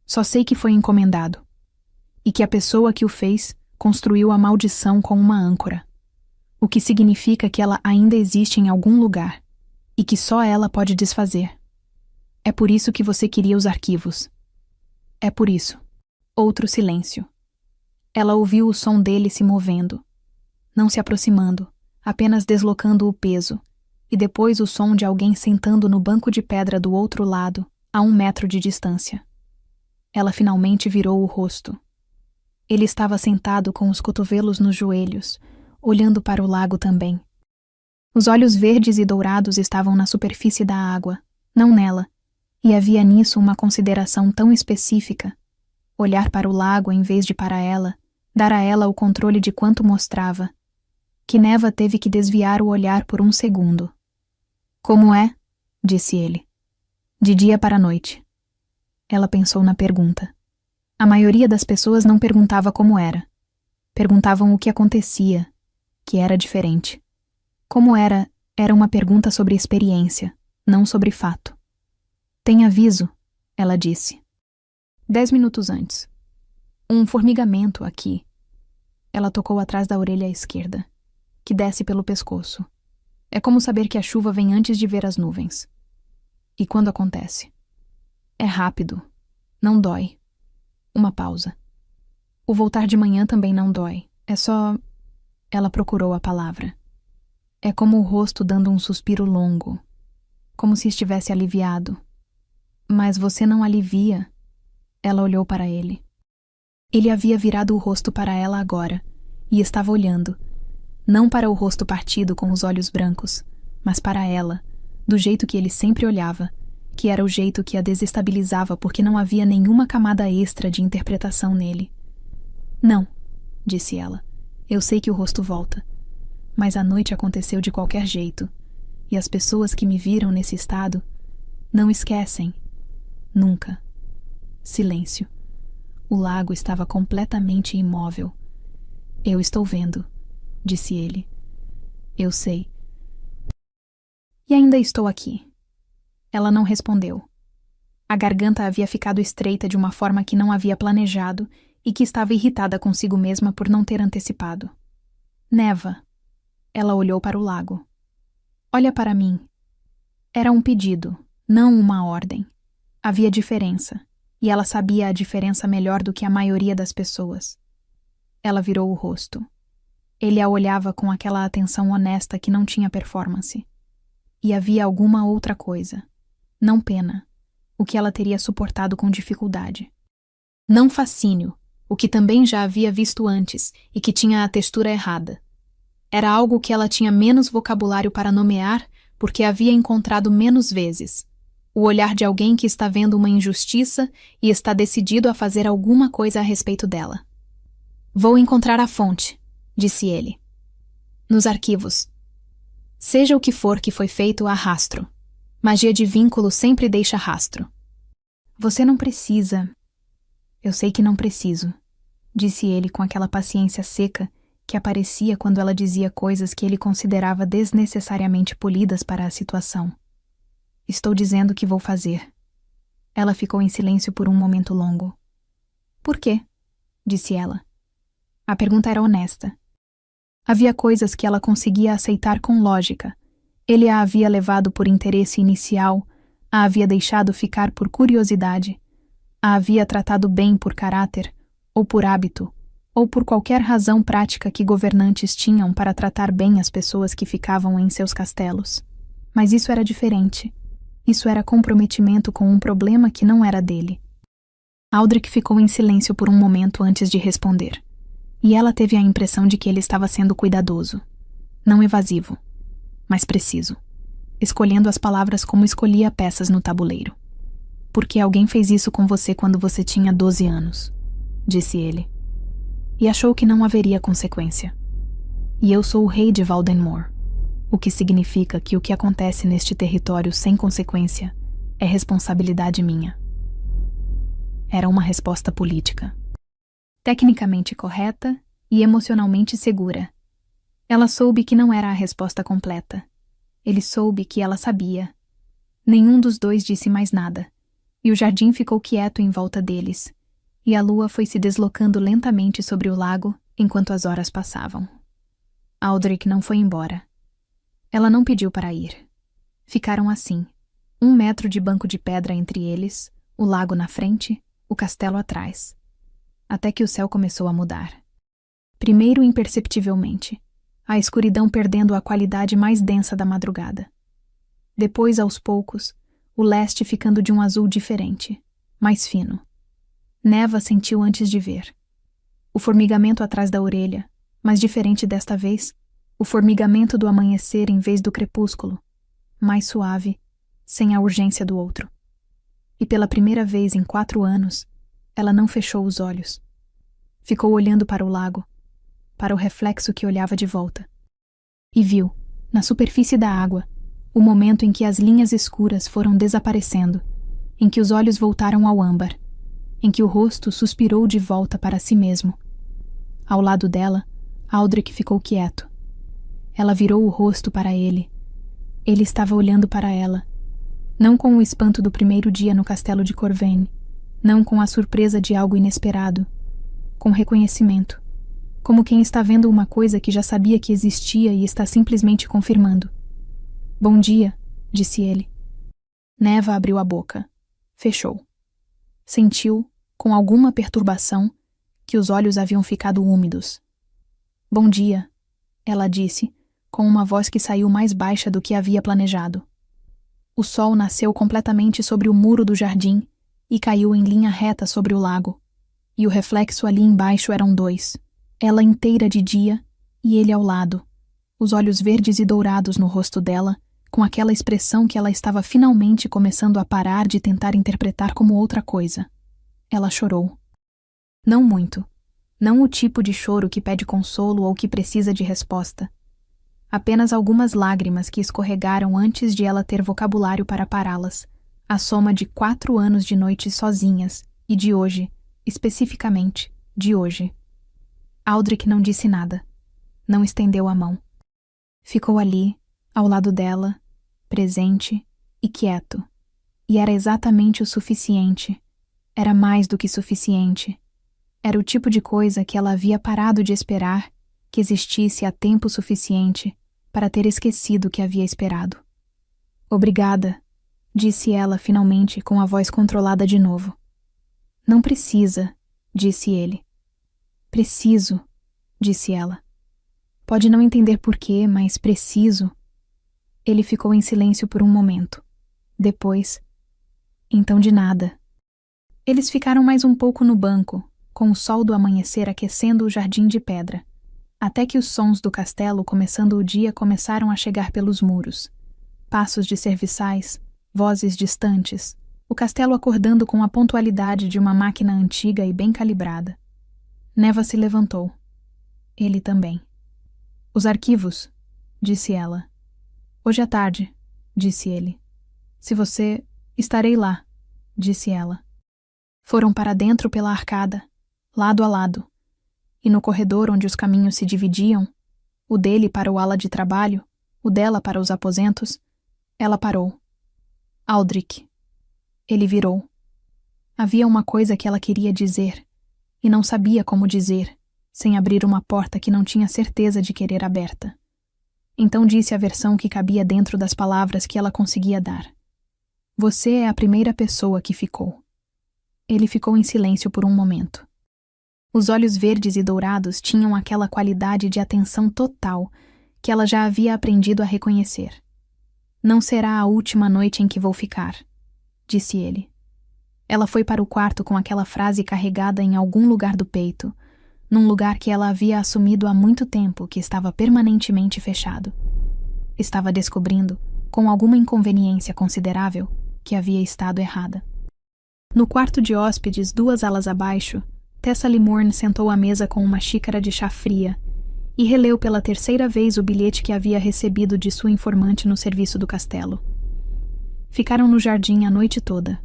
Só sei que foi encomendado. E que a pessoa que o fez construiu a maldição com uma âncora. O que significa que ela ainda existe em algum lugar. E que só ela pode desfazer. É por isso que você queria os arquivos. É por isso. Outro silêncio. Ela ouviu o som dele se movendo. Não se aproximando, apenas deslocando o peso. E depois o som de alguém sentando no banco de pedra do outro lado, a 1 metro de distância. Ela finalmente virou o rosto. Ele estava sentado com os cotovelos nos joelhos, olhando para o lago também. Os olhos verdes e dourados estavam na superfície da água, não nela, e havia nisso uma consideração tão específica. Olhar para o lago em vez de para ela, dar a ela o controle de quanto mostrava, que Neva teve que desviar o olhar por 1 segundo. Como é? Disse ele. De dia para a noite. Ela pensou na pergunta. A maioria das pessoas não perguntava como era. Perguntavam o que acontecia, que era diferente. Como era uma pergunta sobre experiência, não sobre fato. Tem aviso, ela disse. 10 minutos antes. Um formigamento aqui. Ela tocou atrás da orelha esquerda, que desce pelo pescoço. É como saber que a chuva vem antes de ver as nuvens. E quando acontece? É rápido. Não dói. Uma pausa. O voltar de manhã também não dói. É só... Ela procurou a palavra. É como o rosto dando um suspiro longo. Como se estivesse aliviado. Mas você não alivia. Ela olhou para ele. Ele havia virado o rosto para ela agora, e estava olhando. Não para o rosto partido com os olhos brancos, mas para ela, do jeito que ele sempre olhava, que era o jeito que a desestabilizava porque não havia nenhuma camada extra de interpretação nele. Não, disse ela. Eu sei que o rosto volta. Mas a noite aconteceu de qualquer jeito, e as pessoas que me viram nesse estado não esquecem. Nunca. Silêncio. O lago estava completamente imóvel. Eu estou vendo, disse ele. Eu sei. E ainda estou aqui. Ela não respondeu. A garganta havia ficado estreita de uma forma que não havia planejado e que estava irritada consigo mesma por não ter antecipado. Neva. Ela olhou para o lago. Olha para mim. Era um pedido, não uma ordem. Havia diferença, e ela sabia a diferença melhor do que a maioria das pessoas. Ela virou o rosto. Ele a olhava com aquela atenção honesta que não tinha performance. E havia alguma outra coisa. Não pena, o que ela teria suportado com dificuldade. Não fascínio, o que também já havia visto antes e que tinha a textura errada. Era algo que ela tinha menos vocabulário para nomear porque havia encontrado menos vezes. O olhar de alguém que está vendo uma injustiça e está decidido a fazer alguma coisa a respeito dela. Vou encontrar a fonte, disse ele. Nos arquivos. Seja o que for que foi feito, há rastro. Magia de vínculo sempre deixa rastro. Você não precisa. Eu sei que não preciso, disse ele com aquela paciência seca que aparecia quando ela dizia coisas que ele considerava desnecessariamente polidas para a situação. Estou dizendo que vou fazer. Ela ficou em silêncio por um momento longo. Por quê? Disse ela. A pergunta era honesta. Havia coisas que ela conseguia aceitar com lógica. Ele a havia levado por interesse inicial, a havia deixado ficar por curiosidade, a havia tratado bem por caráter, ou por hábito, ou por qualquer razão prática que governantes tinham para tratar bem as pessoas que ficavam em seus castelos. Mas isso era diferente. Isso era comprometimento com um problema que não era dele. Aldrich ficou em silêncio por um momento antes de responder. E ela teve a impressão de que ele estava sendo cuidadoso. Não evasivo, mas preciso. Escolhendo as palavras como escolhia peças no tabuleiro. Porque alguém fez isso com você quando você tinha 12 anos, disse ele. E achou que não haveria consequência. E eu sou o rei de Valdenmoor. O que significa que o que acontece neste território sem consequência é responsabilidade minha. Era uma resposta política. Tecnicamente correta e emocionalmente segura. Ela soube que não era a resposta completa. Ele soube que ela sabia. Nenhum dos dois disse mais nada, e o jardim ficou quieto em volta deles, e a lua foi se deslocando lentamente sobre o lago enquanto as horas passavam. Aldrich não foi embora. Ela não pediu para ir. Ficaram assim, 1 metro de banco de pedra entre eles, o lago na frente, o castelo atrás. Até que o céu começou a mudar. Primeiro imperceptivelmente, a escuridão perdendo a qualidade mais densa da madrugada. Depois, aos poucos, o leste ficando de um azul diferente, mais fino. Neva sentiu antes de ver. O formigamento atrás da orelha, mas diferente desta vez, o formigamento do amanhecer em vez do crepúsculo, mais suave, sem a urgência do outro. E pela primeira vez em 4 anos, ela não fechou os olhos. Ficou olhando para o lago, para o reflexo que olhava de volta. E viu, na superfície da água, O momento em que as linhas escuras foram desaparecendo, em que os olhos voltaram ao âmbar, em que o rosto suspirou de volta para si mesmo. Ao lado dela, Aldrich ficou quieto. Ela virou o rosto para ele. Ele estava olhando para ela, não com o espanto do primeiro dia no castelo de Corvain, não com a surpresa de algo inesperado, com reconhecimento, como quem está vendo uma coisa que já sabia que existia e está simplesmente confirmando. Bom dia, disse ele. Neva abriu a boca. Fechou. Sentiu, com alguma perturbação, que os olhos haviam ficado úmidos. Bom dia, ela disse, com uma voz que saiu mais baixa do que havia planejado. O sol nasceu completamente sobre o muro do jardim e caiu em linha reta sobre o lago, e o reflexo ali embaixo eram dois, ela inteira de dia e ele ao lado, os olhos verdes e dourados no rosto dela, com aquela expressão que ela estava finalmente começando a parar de tentar interpretar como outra coisa. Ela chorou. Não muito. Não o tipo de choro que pede consolo ou que precisa de resposta. Apenas algumas lágrimas que escorregaram antes de ela ter vocabulário para pará-las, a soma de 4 anos de noites sozinhas e de hoje, especificamente, de hoje. Aldrich não disse nada. Não estendeu a mão. Ficou ali, ao lado dela, presente e quieto. E era exatamente o suficiente. Era mais do que suficiente. Era o tipo de coisa que ela havia parado de esperar que existisse há tempo suficiente para ter esquecido o que havia esperado. Obrigada, disse ela finalmente com a voz controlada de novo. Não precisa, disse ele. Preciso, disse ela. Pode não entender por quê, mas preciso. Ele ficou em silêncio por um momento. Depois, então de nada. Eles ficaram mais um pouco no banco, com o sol do amanhecer aquecendo o jardim de pedra, até que os sons do castelo começando o dia começaram a chegar pelos muros. Passos de serviçais, vozes distantes, o castelo acordando com a pontualidade de uma máquina antiga e bem calibrada. Neva se levantou. Ele também. Os arquivos, disse ela. Hoje à tarde, disse ele. Se você... estarei lá, disse ela. Foram para dentro pela arcada, lado a lado, e no corredor onde os caminhos se dividiam, o dele para o ala de trabalho, o dela para os aposentos, ela parou. Aldrich. Ele virou. Havia uma coisa que ela queria dizer, e não sabia como dizer, sem abrir uma porta que não tinha certeza de querer aberta. Então disse a versão que cabia dentro das palavras que ela conseguia dar. Você é a primeira pessoa que ficou. Ele ficou em silêncio por um momento. Os olhos verdes e dourados tinham aquela qualidade de atenção total que ela já havia aprendido a reconhecer. Não será a última noite em que vou ficar, disse ele. Ela foi para o quarto com aquela frase carregada em algum lugar do peito, num lugar que ela havia assumido há muito tempo que estava permanentemente fechado. Estava descobrindo, com alguma inconveniência considerável, que havia estado errada. No quarto de hóspedes, 2 alas abaixo, Tessa Limorne sentou à mesa com uma xícara de chá fria e releu pela 3ª vez o bilhete que havia recebido de sua informante no serviço do castelo. Ficaram no jardim a noite toda.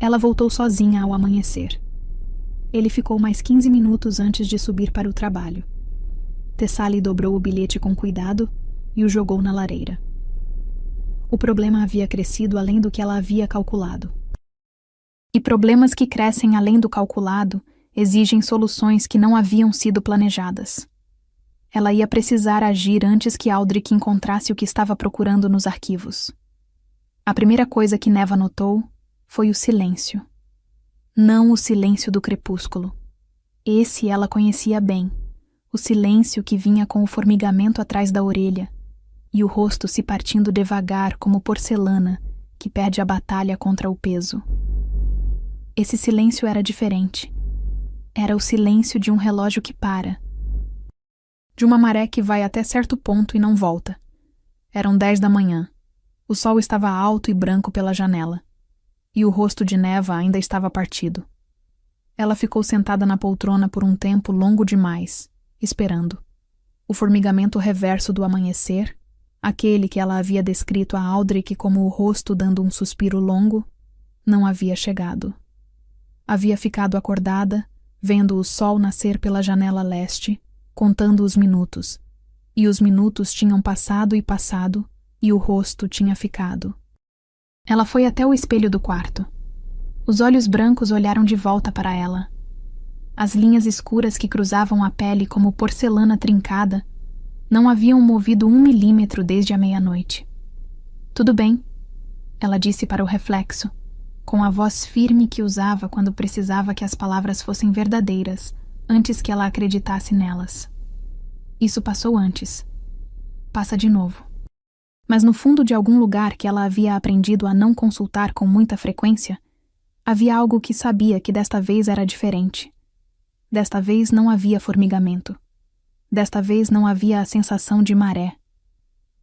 Ela voltou sozinha ao amanhecer. Ele ficou mais 15 minutos antes de subir para o trabalho. Tessali dobrou o bilhete com cuidado e o jogou na lareira. O problema havia crescido além do que ela havia calculado. E problemas que crescem além do calculado exigem soluções que não haviam sido planejadas. Ela ia precisar agir antes que Aldrich encontrasse o que estava procurando nos arquivos. A primeira coisa que Neva notou foi o silêncio. Não o silêncio do crepúsculo. Esse ela conhecia bem, o silêncio que vinha com o formigamento atrás da orelha e o rosto se partindo devagar como porcelana que perde a batalha contra o peso. Esse silêncio era diferente. Era o silêncio de um relógio que para. De uma maré que vai até certo ponto e não volta. Eram 10 da manhã. O sol estava alto e branco pela janela. E o rosto de Neva ainda estava partido. Ela ficou sentada na poltrona por um tempo longo demais, esperando. O formigamento reverso do amanhecer, Aquele que ela havia descrito a Aldrich como o rosto dando um suspiro longo, não havia chegado. Havia ficado acordada, vendo o sol nascer pela janela leste, contando os minutos. E os minutos tinham passado e o rosto tinha ficado. Ela foi até o espelho do quarto. Os olhos brancos olharam de volta para ela. As linhas escuras que cruzavam a pele como porcelana trincada não haviam movido 1 milímetro desde a meia-noite. Tudo bem, ela disse para o reflexo, com a voz firme que usava quando precisava que as palavras fossem verdadeiras, antes que ela acreditasse nelas. Isso passou antes. Passa de novo. Mas no fundo de algum lugar que ela havia aprendido a não consultar com muita frequência, havia algo que sabia que desta vez era diferente. Desta vez não havia formigamento. Desta vez não havia a sensação de maré.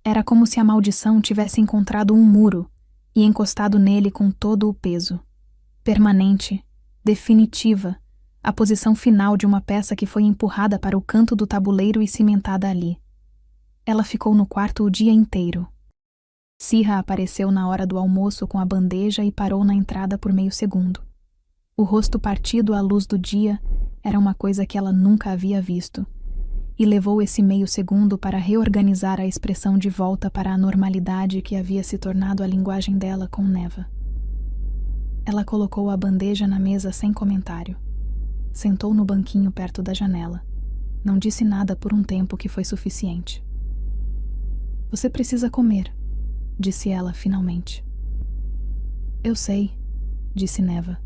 Era como se a maldição tivesse encontrado um muro e encostado nele com todo o peso. Permanente, definitiva, a posição final de uma peça que foi empurrada para o canto do tabuleiro e cimentada ali. Ela ficou no quarto o dia inteiro. Sirra apareceu na hora do almoço com a bandeja e parou na entrada por meio segundo. O rosto partido à luz do dia era uma coisa que ela nunca havia visto, e levou esse meio segundo para reorganizar a expressão de volta para a normalidade que havia se tornado a linguagem dela com Neva. Ela colocou a bandeja na mesa sem comentário. Sentou no banquinho perto da janela. Não disse nada por um tempo que foi suficiente. "Você precisa comer", disse ela finalmente. "Eu sei", disse Neva.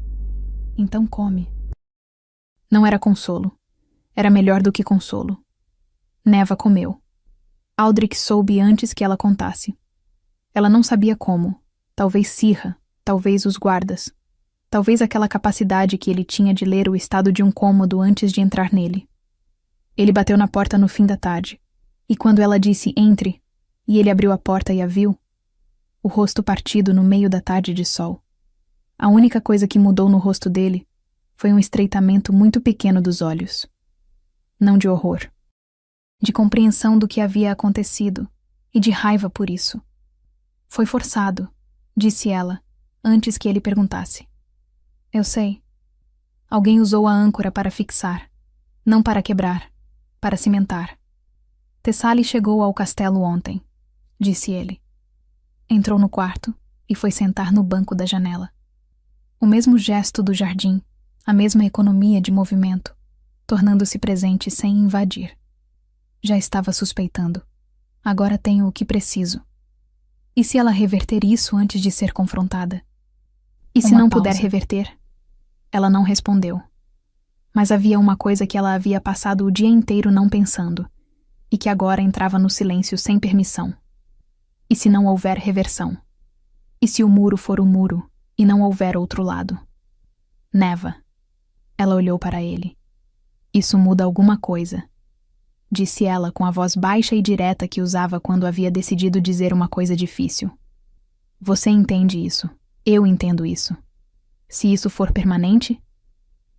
"Então come." Não era consolo. Era melhor do que consolo. Neva comeu. Aldrich soube antes que ela contasse. Ela não sabia como. Talvez Sirra, talvez os guardas. Talvez aquela capacidade que ele tinha de ler o estado de um cômodo antes de entrar nele. Ele bateu na porta no fim da tarde, e quando ela disse "entre", e ele abriu a porta e a viu, o rosto partido no meio da tarde de sol. A única coisa que mudou no rosto dele foi um estreitamento muito pequeno dos olhos. Não de horror. De compreensão do que havia acontecido e de raiva por isso. "Foi forçado", disse ela, antes que ele perguntasse. "Eu sei. Alguém usou a âncora para fixar, não para quebrar, para cimentar. Tessali chegou ao castelo ontem", disse ele. Entrou no quarto e foi sentar no banco da janela. O mesmo gesto do jardim, a mesma economia de movimento, tornando-se presente sem invadir. Já estava suspeitando. Agora tenho o que preciso. E se ela reverter isso antes de ser confrontada? E se não puder reverter? Ela não respondeu. Mas havia uma coisa que ela havia passado o dia inteiro não pensando, e que agora entrava no silêncio sem permissão. E se não houver reversão? E se o muro for o muro, e não houver outro lado? Neva. Ela olhou para ele. "Isso muda alguma coisa", disse ela com a voz baixa e direta que usava quando havia decidido dizer uma coisa difícil. "Você entende isso. Eu entendo isso. Se isso for permanente,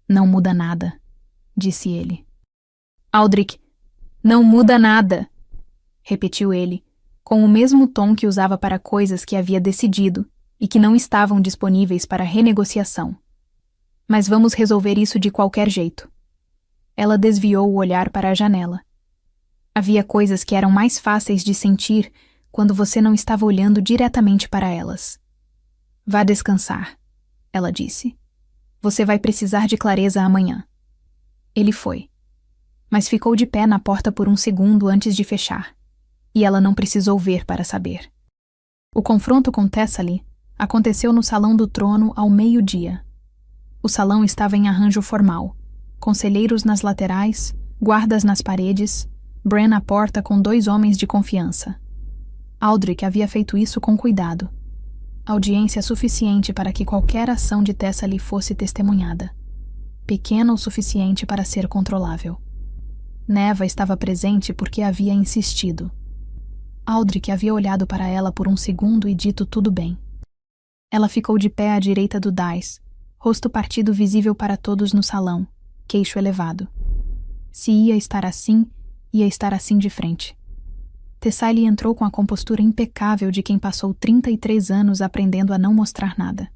não muda nada", disse ele. "Aldrich, não muda nada", repetiu ele, com o mesmo tom que usava para coisas que havia decidido e que não estavam disponíveis para renegociação. "Mas vamos resolver isso de qualquer jeito." Ela desviou o olhar para a janela. Havia coisas que eram mais fáceis de sentir quando você não estava olhando diretamente para elas. "Vá descansar", ela disse. "Você vai precisar de clareza amanhã." Ele foi, mas ficou de pé na porta por um segundo antes de fechar, e ela não precisou ver para saber. O confronto com Tessali aconteceu no Salão do Trono ao meio-dia. O salão estava em arranjo formal, conselheiros nas laterais, guardas nas paredes, Bran à porta com 2 homens de confiança. Aldrich havia feito isso com cuidado. Audiência suficiente para que qualquer ação de Tessali fosse testemunhada. Pequena o suficiente para ser controlável. Neva estava presente porque havia insistido. Aldrich havia olhado para ela por um segundo e dito tudo bem. Ela ficou de pé à direita do dais, rosto partido visível para todos no salão, queixo elevado. Se ia estar assim de frente. Thessaly entrou com a compostura impecável de quem passou 33 anos aprendendo a não mostrar nada.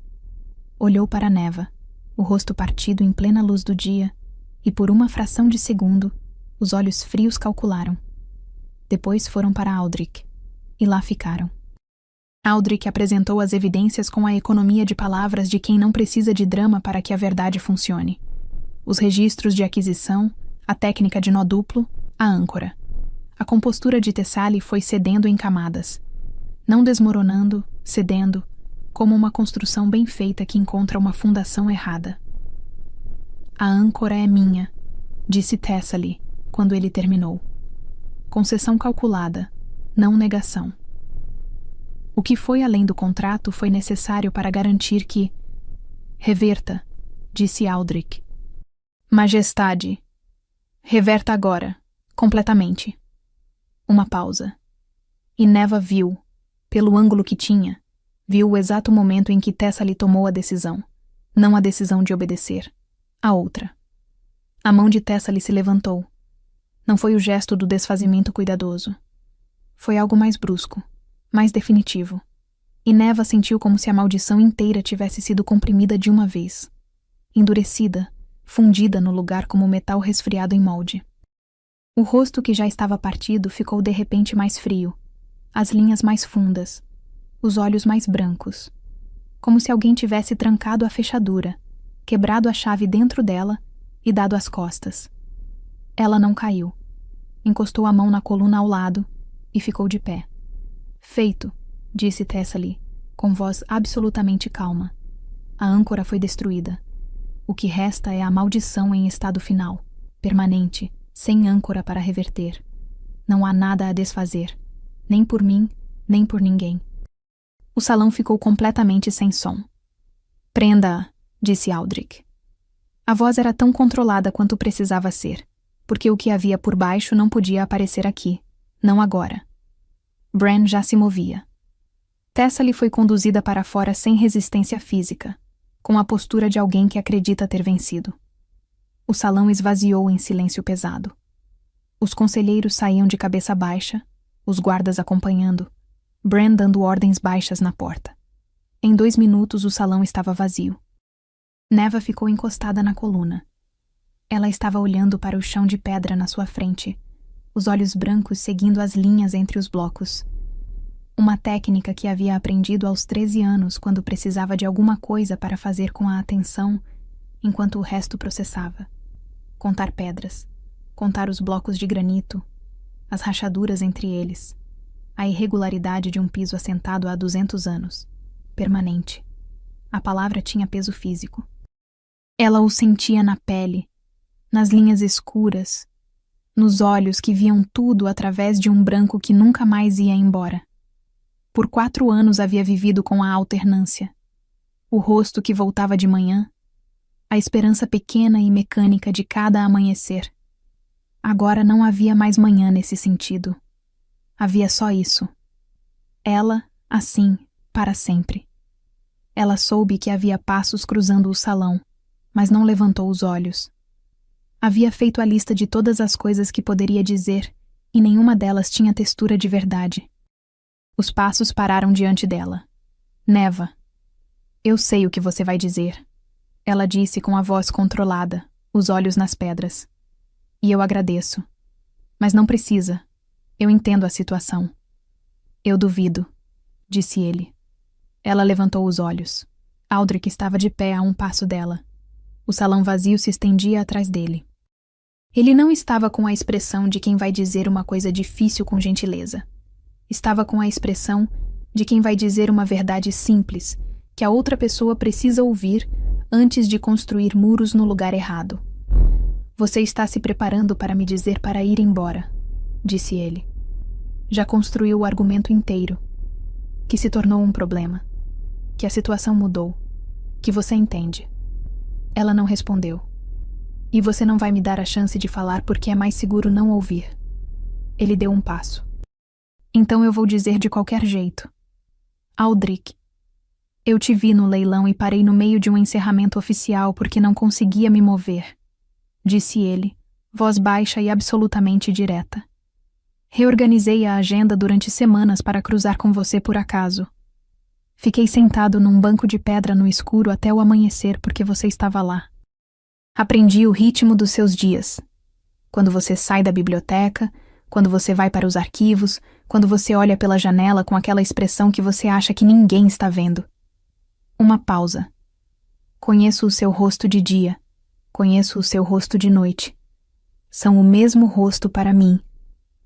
Olhou para Neva, o rosto partido em plena luz do dia, e por uma fração de segundo, os olhos frios calcularam. Depois foram para Aldrich, e lá ficaram. Aldrich apresentou as evidências com a economia de palavras de quem não precisa de drama para que a verdade funcione. Os registros de aquisição, a técnica de nó duplo, a âncora. A compostura de Thessaly foi cedendo em camadas, não desmoronando, cedendo, como uma construção bem feita que encontra uma fundação errada. A âncora é minha, disse Thessaly, quando ele terminou. Concessão calculada, não negação. O que foi além do contrato foi necessário para garantir que... Reverta, disse Aldrich. Majestade. Reverta agora, completamente. Uma pausa. E Neva viu, pelo ângulo que tinha, viu o exato momento em que Thessaly tomou a decisão. Não a decisão de obedecer. A outra. A mão de Thessaly se levantou. Não foi o gesto do desfazimento cuidadoso. Foi algo mais brusco, mais definitivo. E Neva sentiu como se a maldição inteira tivesse sido comprimida de uma vez. Endurecida, fundida no lugar como metal resfriado em molde. O rosto que já estava partido ficou de repente mais frio, as linhas mais fundas, os olhos mais brancos, como se alguém tivesse trancado a fechadura, quebrado a chave dentro dela e dado as costas. Ela não caiu. Encostou a mão na coluna ao lado e ficou de pé. Feito, disse Thessaly, com voz absolutamente calma. A âncora foi destruída. O que resta é a maldição em estado final, permanente, sem âncora para reverter. Não há nada a desfazer, nem por mim, nem por ninguém. O salão ficou completamente sem som. Prenda-a, disse Aldrich. A voz era tão controlada quanto precisava ser, porque o que havia por baixo não podia aparecer aqui, não agora. Bran já se movia. Thessaly foi conduzida para fora sem resistência física, com a postura de alguém que acredita ter vencido. O salão esvaziou em silêncio pesado. Os conselheiros saíam de cabeça baixa, os guardas acompanhando, Bran dando ordens baixas na porta. Em 2 minutos o salão estava vazio. Neva ficou encostada na coluna. Ela estava olhando para o chão de pedra na sua frente, os olhos brancos seguindo as linhas entre os blocos. Uma técnica que havia aprendido aos 13 anos quando precisava de alguma coisa para fazer com a atenção, enquanto o resto processava. Contar pedras, contar os blocos de granito, as rachaduras entre eles, a irregularidade de um piso assentado há 200 anos, permanente. A palavra tinha peso físico. Ela o sentia na pele, nas linhas escuras, nos olhos que viam tudo através de um branco que nunca mais ia embora. Por 4 anos havia vivido com a alternância. O rosto que voltava de manhã, a esperança pequena e mecânica de cada amanhecer. Agora não havia mais manhã nesse sentido. Havia só isso. Ela, assim, para sempre. Ela soube que havia passos cruzando o salão, mas não levantou os olhos. Havia feito a lista de todas as coisas que poderia dizer, e nenhuma delas tinha textura de verdade. Os passos pararam diante dela. Neva. Eu sei o que você vai dizer. Ela disse com a voz controlada, os olhos nas pedras. E eu agradeço. Mas não precisa. Eu entendo a situação. Eu duvido, disse ele. Ela levantou os olhos. Aldrich estava de pé a 1 passo dela. O salão vazio se estendia atrás dele. Ele não estava com a expressão de quem vai dizer uma coisa difícil com gentileza. Estava com a expressão de quem vai dizer uma verdade simples, que a outra pessoa precisa ouvir antes de construir muros no lugar errado. Você está se preparando para me dizer para ir embora, disse ele. Já construiu o argumento inteiro, que se tornou um problema, que a situação mudou, que você entende. Ela não respondeu. E você não vai me dar a chance de falar porque é mais seguro não ouvir. Ele deu um passo. Então eu vou dizer de qualquer jeito. Aldrich, eu te vi no leilão e parei no meio de um encerramento oficial porque não conseguia me mover, disse ele, voz baixa e absolutamente direta. Reorganizei a agenda durante semanas para cruzar com você por acaso. Fiquei sentado num banco de pedra no escuro até o amanhecer porque você estava lá. Aprendi o ritmo dos seus dias. Quando você sai da biblioteca, quando você vai para os arquivos, quando você olha pela janela com aquela expressão que você acha que ninguém está vendo. Uma pausa. Conheço o seu rosto de dia. Conheço o seu rosto de noite. São o mesmo rosto para mim.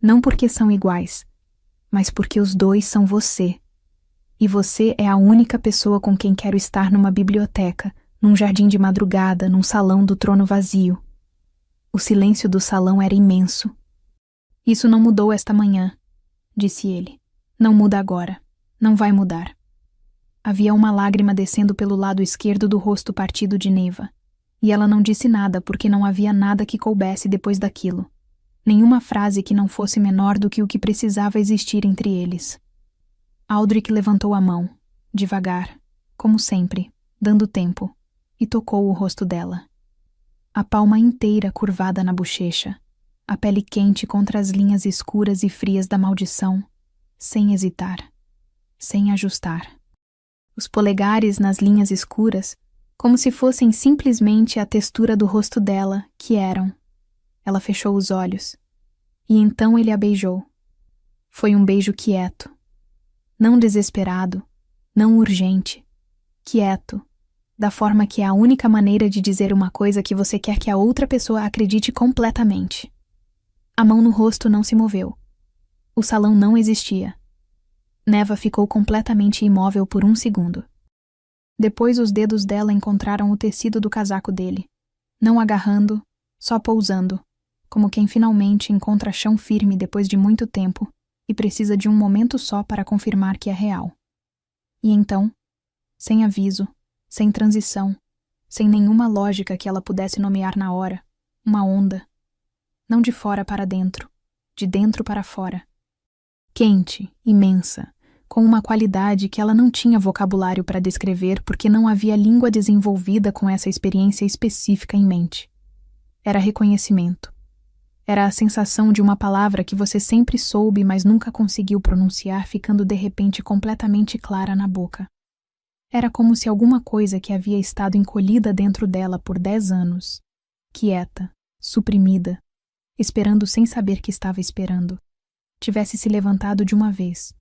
Não porque são iguais, mas porque os dois são você. E você é a única pessoa com quem quero estar numa biblioteca, num jardim de madrugada, num salão do trono vazio. O silêncio do salão era imenso. Isso não mudou esta manhã, disse ele. Não muda agora. Não vai mudar. Havia uma lágrima descendo pelo lado esquerdo do rosto partido de Neva. E ela não disse nada porque não havia nada que coubesse depois daquilo. Nenhuma frase que não fosse menor do que o que precisava existir entre eles. Aldrich levantou a mão, devagar, como sempre, dando tempo, e tocou o rosto dela. A palma inteira curvada na bochecha, a pele quente contra as linhas escuras e frias da maldição, sem hesitar, sem ajustar. Os polegares nas linhas escuras, como se fossem simplesmente a textura do rosto dela, que eram. Ela fechou os olhos, e então ele a beijou. Foi um beijo quieto. Não desesperado, não urgente. Quieto, da forma que é a única maneira de dizer uma coisa que você quer que a outra pessoa acredite completamente. A mão no rosto não se moveu. O salão não existia. Neva ficou completamente imóvel por um segundo. Depois os dedos dela encontraram o tecido do casaco dele, não agarrando, só pousando, como quem finalmente encontra chão firme depois de muito tempo e precisa de um momento só para confirmar que é real. E então, sem aviso, sem transição, sem nenhuma lógica que ela pudesse nomear na hora, uma onda. Não de fora para dentro, de dentro para fora. Quente, imensa, com uma qualidade que ela não tinha vocabulário para descrever porque não havia língua desenvolvida com essa experiência específica em mente. Era reconhecimento. Era a sensação de uma palavra que você sempre soube, mas nunca conseguiu pronunciar, ficando de repente completamente clara na boca. Era como se alguma coisa que havia estado encolhida dentro dela por 10 anos, quieta, suprimida, esperando sem saber que estava esperando, tivesse se levantado de uma vez.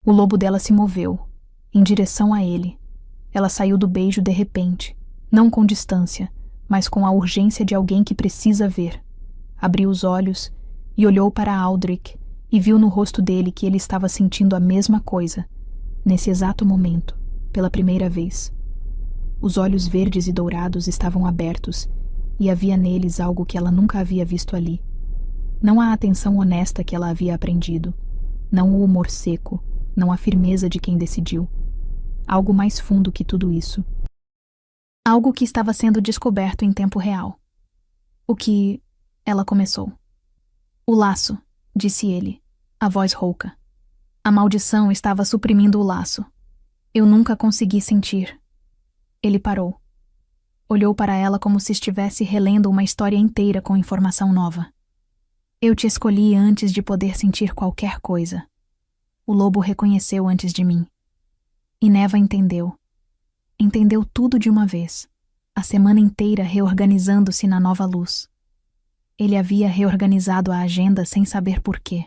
O lobo dela se moveu, em direção a ele. Ela saiu do beijo de repente, não com distância, mas com a urgência de alguém que precisa ver. Abriu os olhos e olhou para Aldrich e viu no rosto dele que ele estava sentindo a mesma coisa, nesse exato momento, pela primeira vez. Os olhos verdes e dourados estavam abertos e havia neles algo que ela nunca havia visto ali. Não a atenção honesta que ela havia aprendido, não o humor seco, não a firmeza de quem decidiu. Algo mais fundo que tudo isso. Algo que estava sendo descoberto em tempo real. O que... Ela começou. O laço, disse ele, a voz rouca. A maldição estava suprimindo o laço. Eu nunca consegui sentir. Ele parou. Olhou para ela como se estivesse relendo uma história inteira com informação nova. Eu te escolhi antes de poder sentir qualquer coisa. O lobo reconheceu antes de mim. E Neva entendeu. Entendeu tudo de uma vez, a semana inteira reorganizando-se na nova luz. Ele havia reorganizado a agenda sem saber por quê.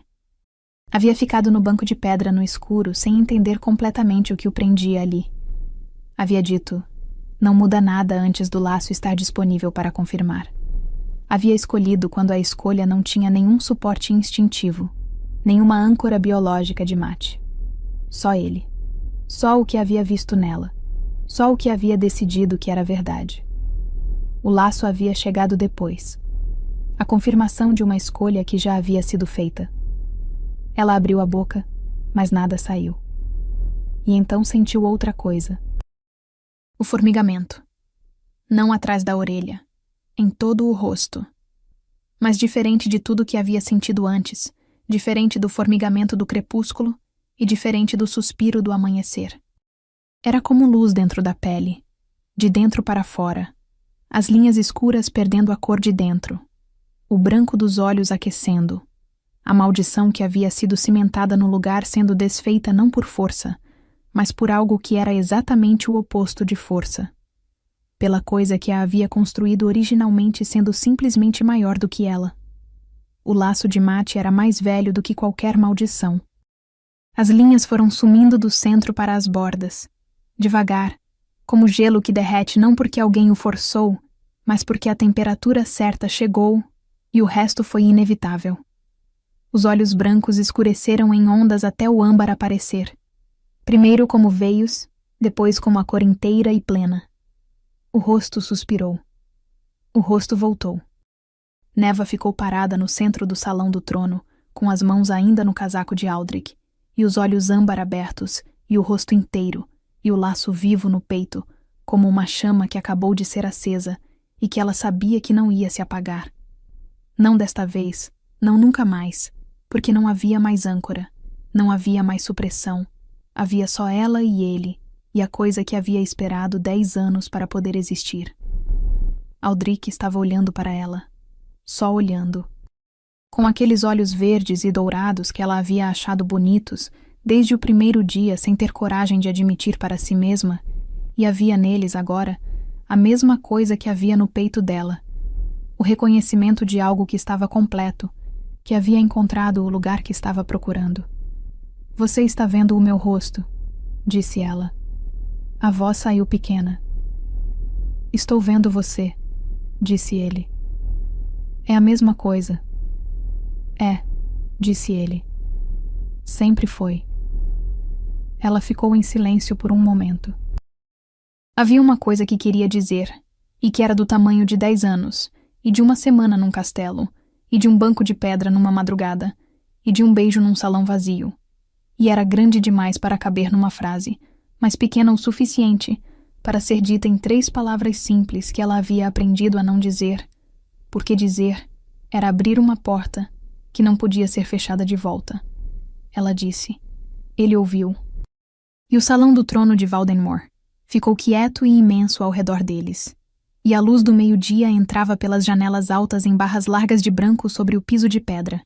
Havia ficado no banco de pedra no escuro sem entender completamente o que o prendia ali. Havia dito, não muda nada antes do laço estar disponível para confirmar. Havia escolhido quando a escolha não tinha nenhum suporte instintivo, nenhuma âncora biológica de mate. Só ele. Só o que havia visto nela. Só o que havia decidido que era verdade. O laço havia chegado depois. A confirmação de uma escolha que já havia sido feita. Ela abriu a boca, mas nada saiu. E então sentiu outra coisa. O formigamento. Não atrás da orelha, em todo o rosto. Mas diferente de tudo que havia sentido antes, diferente do formigamento do crepúsculo e diferente do suspiro do amanhecer. Era como luz dentro da pele, de dentro para fora, as linhas escuras perdendo a cor de dentro, o branco dos olhos aquecendo, a maldição que havia sido cimentada no lugar sendo desfeita não por força, mas por algo que era exatamente o oposto de força. Pela coisa que a havia construído originalmente sendo simplesmente maior do que ela. O laço de mate era mais velho do que qualquer maldição. As linhas foram sumindo do centro para as bordas, devagar, como gelo que derrete não porque alguém o forçou, mas porque a temperatura certa chegou e o resto foi inevitável. Os olhos brancos escureceram em ondas até o âmbar aparecer. Primeiro como veios, depois como a cor inteira e plena. O rosto suspirou. O rosto voltou. Neva ficou parada no centro do salão do trono, com as mãos ainda no casaco de Aldrich, e os olhos âmbar abertos, e o rosto inteiro, e o laço vivo no peito, como uma chama que acabou de ser acesa, e que ela sabia que não ia se apagar. Não desta vez, não nunca mais, porque não havia mais âncora, não havia mais supressão, havia só ela e ele, e a coisa que havia esperado 10 anos para poder existir. Aldrich estava olhando para ela, só olhando. Com aqueles olhos verdes e dourados que ela havia achado bonitos desde o primeiro dia sem ter coragem de admitir para si mesma, e havia neles agora a mesma coisa que havia no peito dela, o reconhecimento de algo que estava completo, que havia encontrado o lugar que estava procurando. Você está vendo o meu rosto, disse ela. A voz saiu pequena. Estou vendo você, disse ele. É a mesma coisa. É, disse ele. Sempre foi. Ela ficou em silêncio por um momento. Havia uma coisa que queria dizer, e que era do tamanho de 10 anos, e de uma semana num castelo, e de um banco de pedra numa madrugada, e de um beijo num salão vazio. E era grande demais para caber numa frase, mas pequena o suficiente para ser dita em 3 palavras simples que ela havia aprendido a não dizer, porque dizer era abrir uma porta que não podia ser fechada de volta. Ela disse. Ele ouviu. E o salão do trono de Valdenmoor ficou quieto e imenso ao redor deles. E a luz do meio-dia entrava pelas janelas altas em barras largas de branco sobre o piso de pedra.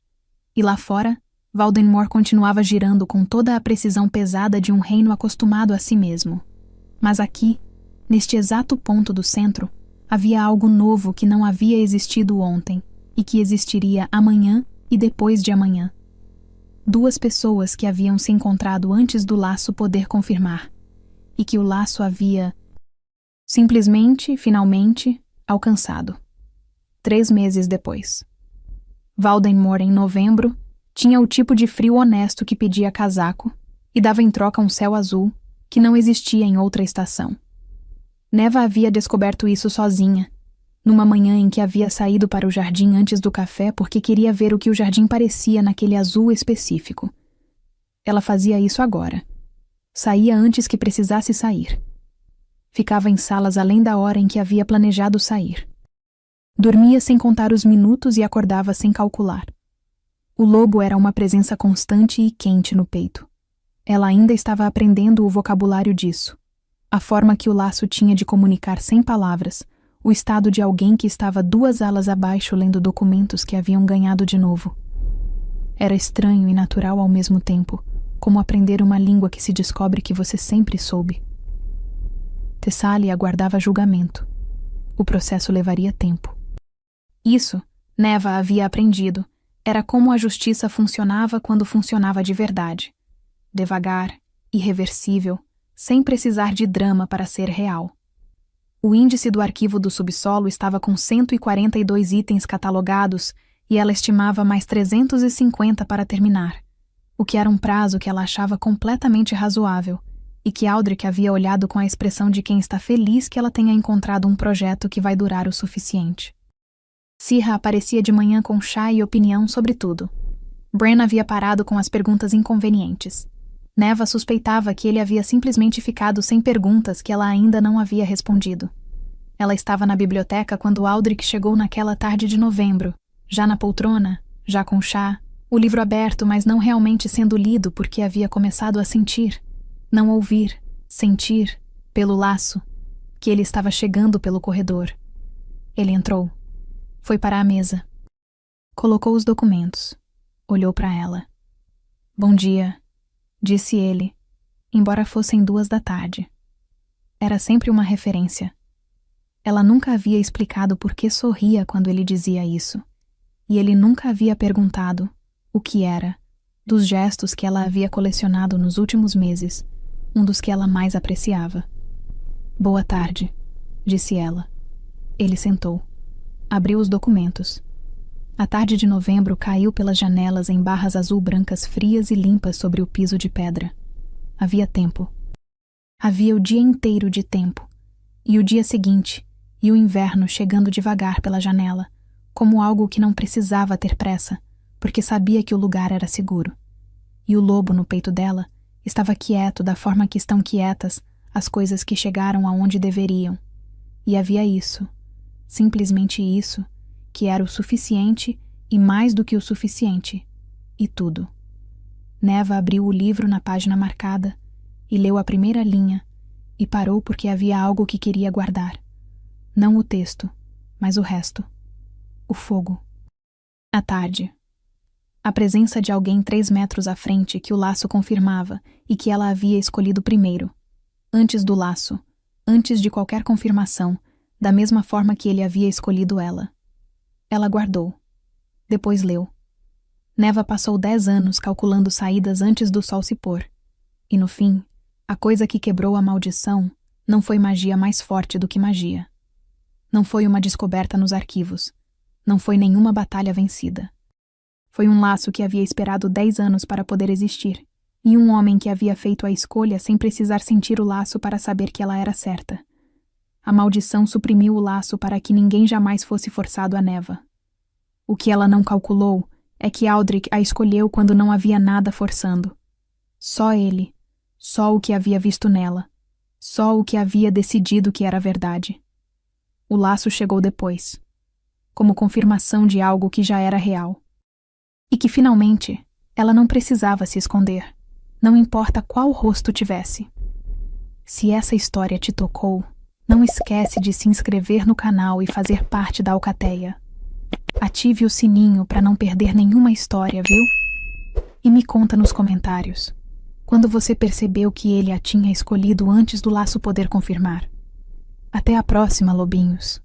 E lá fora, Valdenmoor continuava girando com toda a precisão pesada de um reino acostumado a si mesmo. Mas aqui, neste exato ponto do centro, havia algo novo que não havia existido ontem e que existiria amanhã e depois de amanhã. 2 pessoas que haviam se encontrado antes do laço poder confirmar, e que o laço havia simplesmente, finalmente, alcançado. 3 meses depois. Valdenmoor, em novembro, tinha o tipo de frio honesto que pedia casaco e dava em troca um céu azul que não existia em outra estação. Neva havia descoberto isso sozinha, numa manhã em que havia saído para o jardim antes do café porque queria ver o que o jardim parecia naquele azul específico. Ela fazia isso agora. Saía antes que precisasse sair. Ficava em salas além da hora em que havia planejado sair. Dormia sem contar os minutos e acordava sem calcular. O lobo era uma presença constante e quente no peito. Ela ainda estava aprendendo o vocabulário disso. A forma que o laço tinha de comunicar sem palavras, o estado de alguém que estava 2 alas abaixo lendo documentos que haviam ganhado de novo. Era estranho e natural ao mesmo tempo, como aprender uma língua que se descobre que você sempre soube. Thessaly aguardava julgamento. O processo levaria tempo. Isso, Neva havia aprendido, era como a justiça funcionava quando funcionava de verdade. Devagar, irreversível, sem precisar de drama para ser real. O índice do arquivo do subsolo estava com 142 itens catalogados e ela estimava mais 350 para terminar, o que era um prazo que ela achava completamente razoável e que Aldrich havia olhado com a expressão de quem está feliz que ela tenha encontrado um projeto que vai durar o suficiente. Sirra aparecia de manhã com chá e opinião sobre tudo. Bran havia parado com as perguntas inconvenientes. Neva suspeitava que ele havia simplesmente ficado sem perguntas que ela ainda não havia respondido. Ela estava na biblioteca quando Aldrich chegou naquela tarde de novembro, já na poltrona, já com chá, o livro aberto, mas não realmente sendo lido porque havia começado a sentir, não ouvir, sentir, pelo laço, que ele estava chegando pelo corredor. Ele entrou. Foi para a mesa. Colocou os documentos. Olhou para ela. Bom dia, disse ele, embora fossem 2 da tarde. Era sempre uma referência. Ela nunca havia explicado por que sorria quando ele dizia isso, e ele nunca havia perguntado o que era, dos gestos que ela havia colecionado nos últimos meses, um dos que ela mais apreciava. Boa tarde, disse ela. Ele sentou. Abriu os documentos. A tarde de novembro caiu pelas janelas em barras azul-brancas frias e limpas sobre o piso de pedra. Havia tempo. Havia o dia inteiro de tempo, e o dia seguinte, e o inverno chegando devagar pela janela, como algo que não precisava ter pressa, porque sabia que o lugar era seguro. E o lobo no peito dela estava quieto da forma que estão quietas as coisas que chegaram aonde deveriam. E havia isso, simplesmente isso, que era o suficiente e mais do que o suficiente, e tudo. Neva abriu o livro na página marcada e leu a primeira linha e parou porque havia algo que queria guardar. Não o texto, mas o resto. O fogo. À tarde. A presença de alguém 3 metros à frente que o laço confirmava e que ela havia escolhido primeiro. Antes do laço, antes de qualquer confirmação, da mesma forma que ele havia escolhido ela. Ela guardou. Depois leu. Neva passou 10 anos calculando saídas antes do sol se pôr. E no fim, a coisa que quebrou a maldição não foi magia mais forte do que magia. Não foi uma descoberta nos arquivos. Não foi nenhuma batalha vencida. Foi um laço que havia esperado 10 anos para poder existir, e um homem que havia feito a escolha sem precisar sentir o laço para saber que ela era certa. A maldição suprimiu o laço para que ninguém jamais fosse forçado a Neva. O que ela não calculou é que Aldrich a escolheu quando não havia nada forçando. Só ele, só o que havia visto nela, só o que havia decidido que era verdade. O laço chegou depois, como confirmação de algo que já era real. E que finalmente ela não precisava se esconder, não importa qual rosto tivesse. Se essa história te tocou, não esquece de se inscrever no canal e fazer parte da Alcateia. Ative o sininho para não perder nenhuma história, viu? E me conta nos comentários, quando você percebeu que ele a tinha escolhido antes do laço poder confirmar. Até a próxima, lobinhos.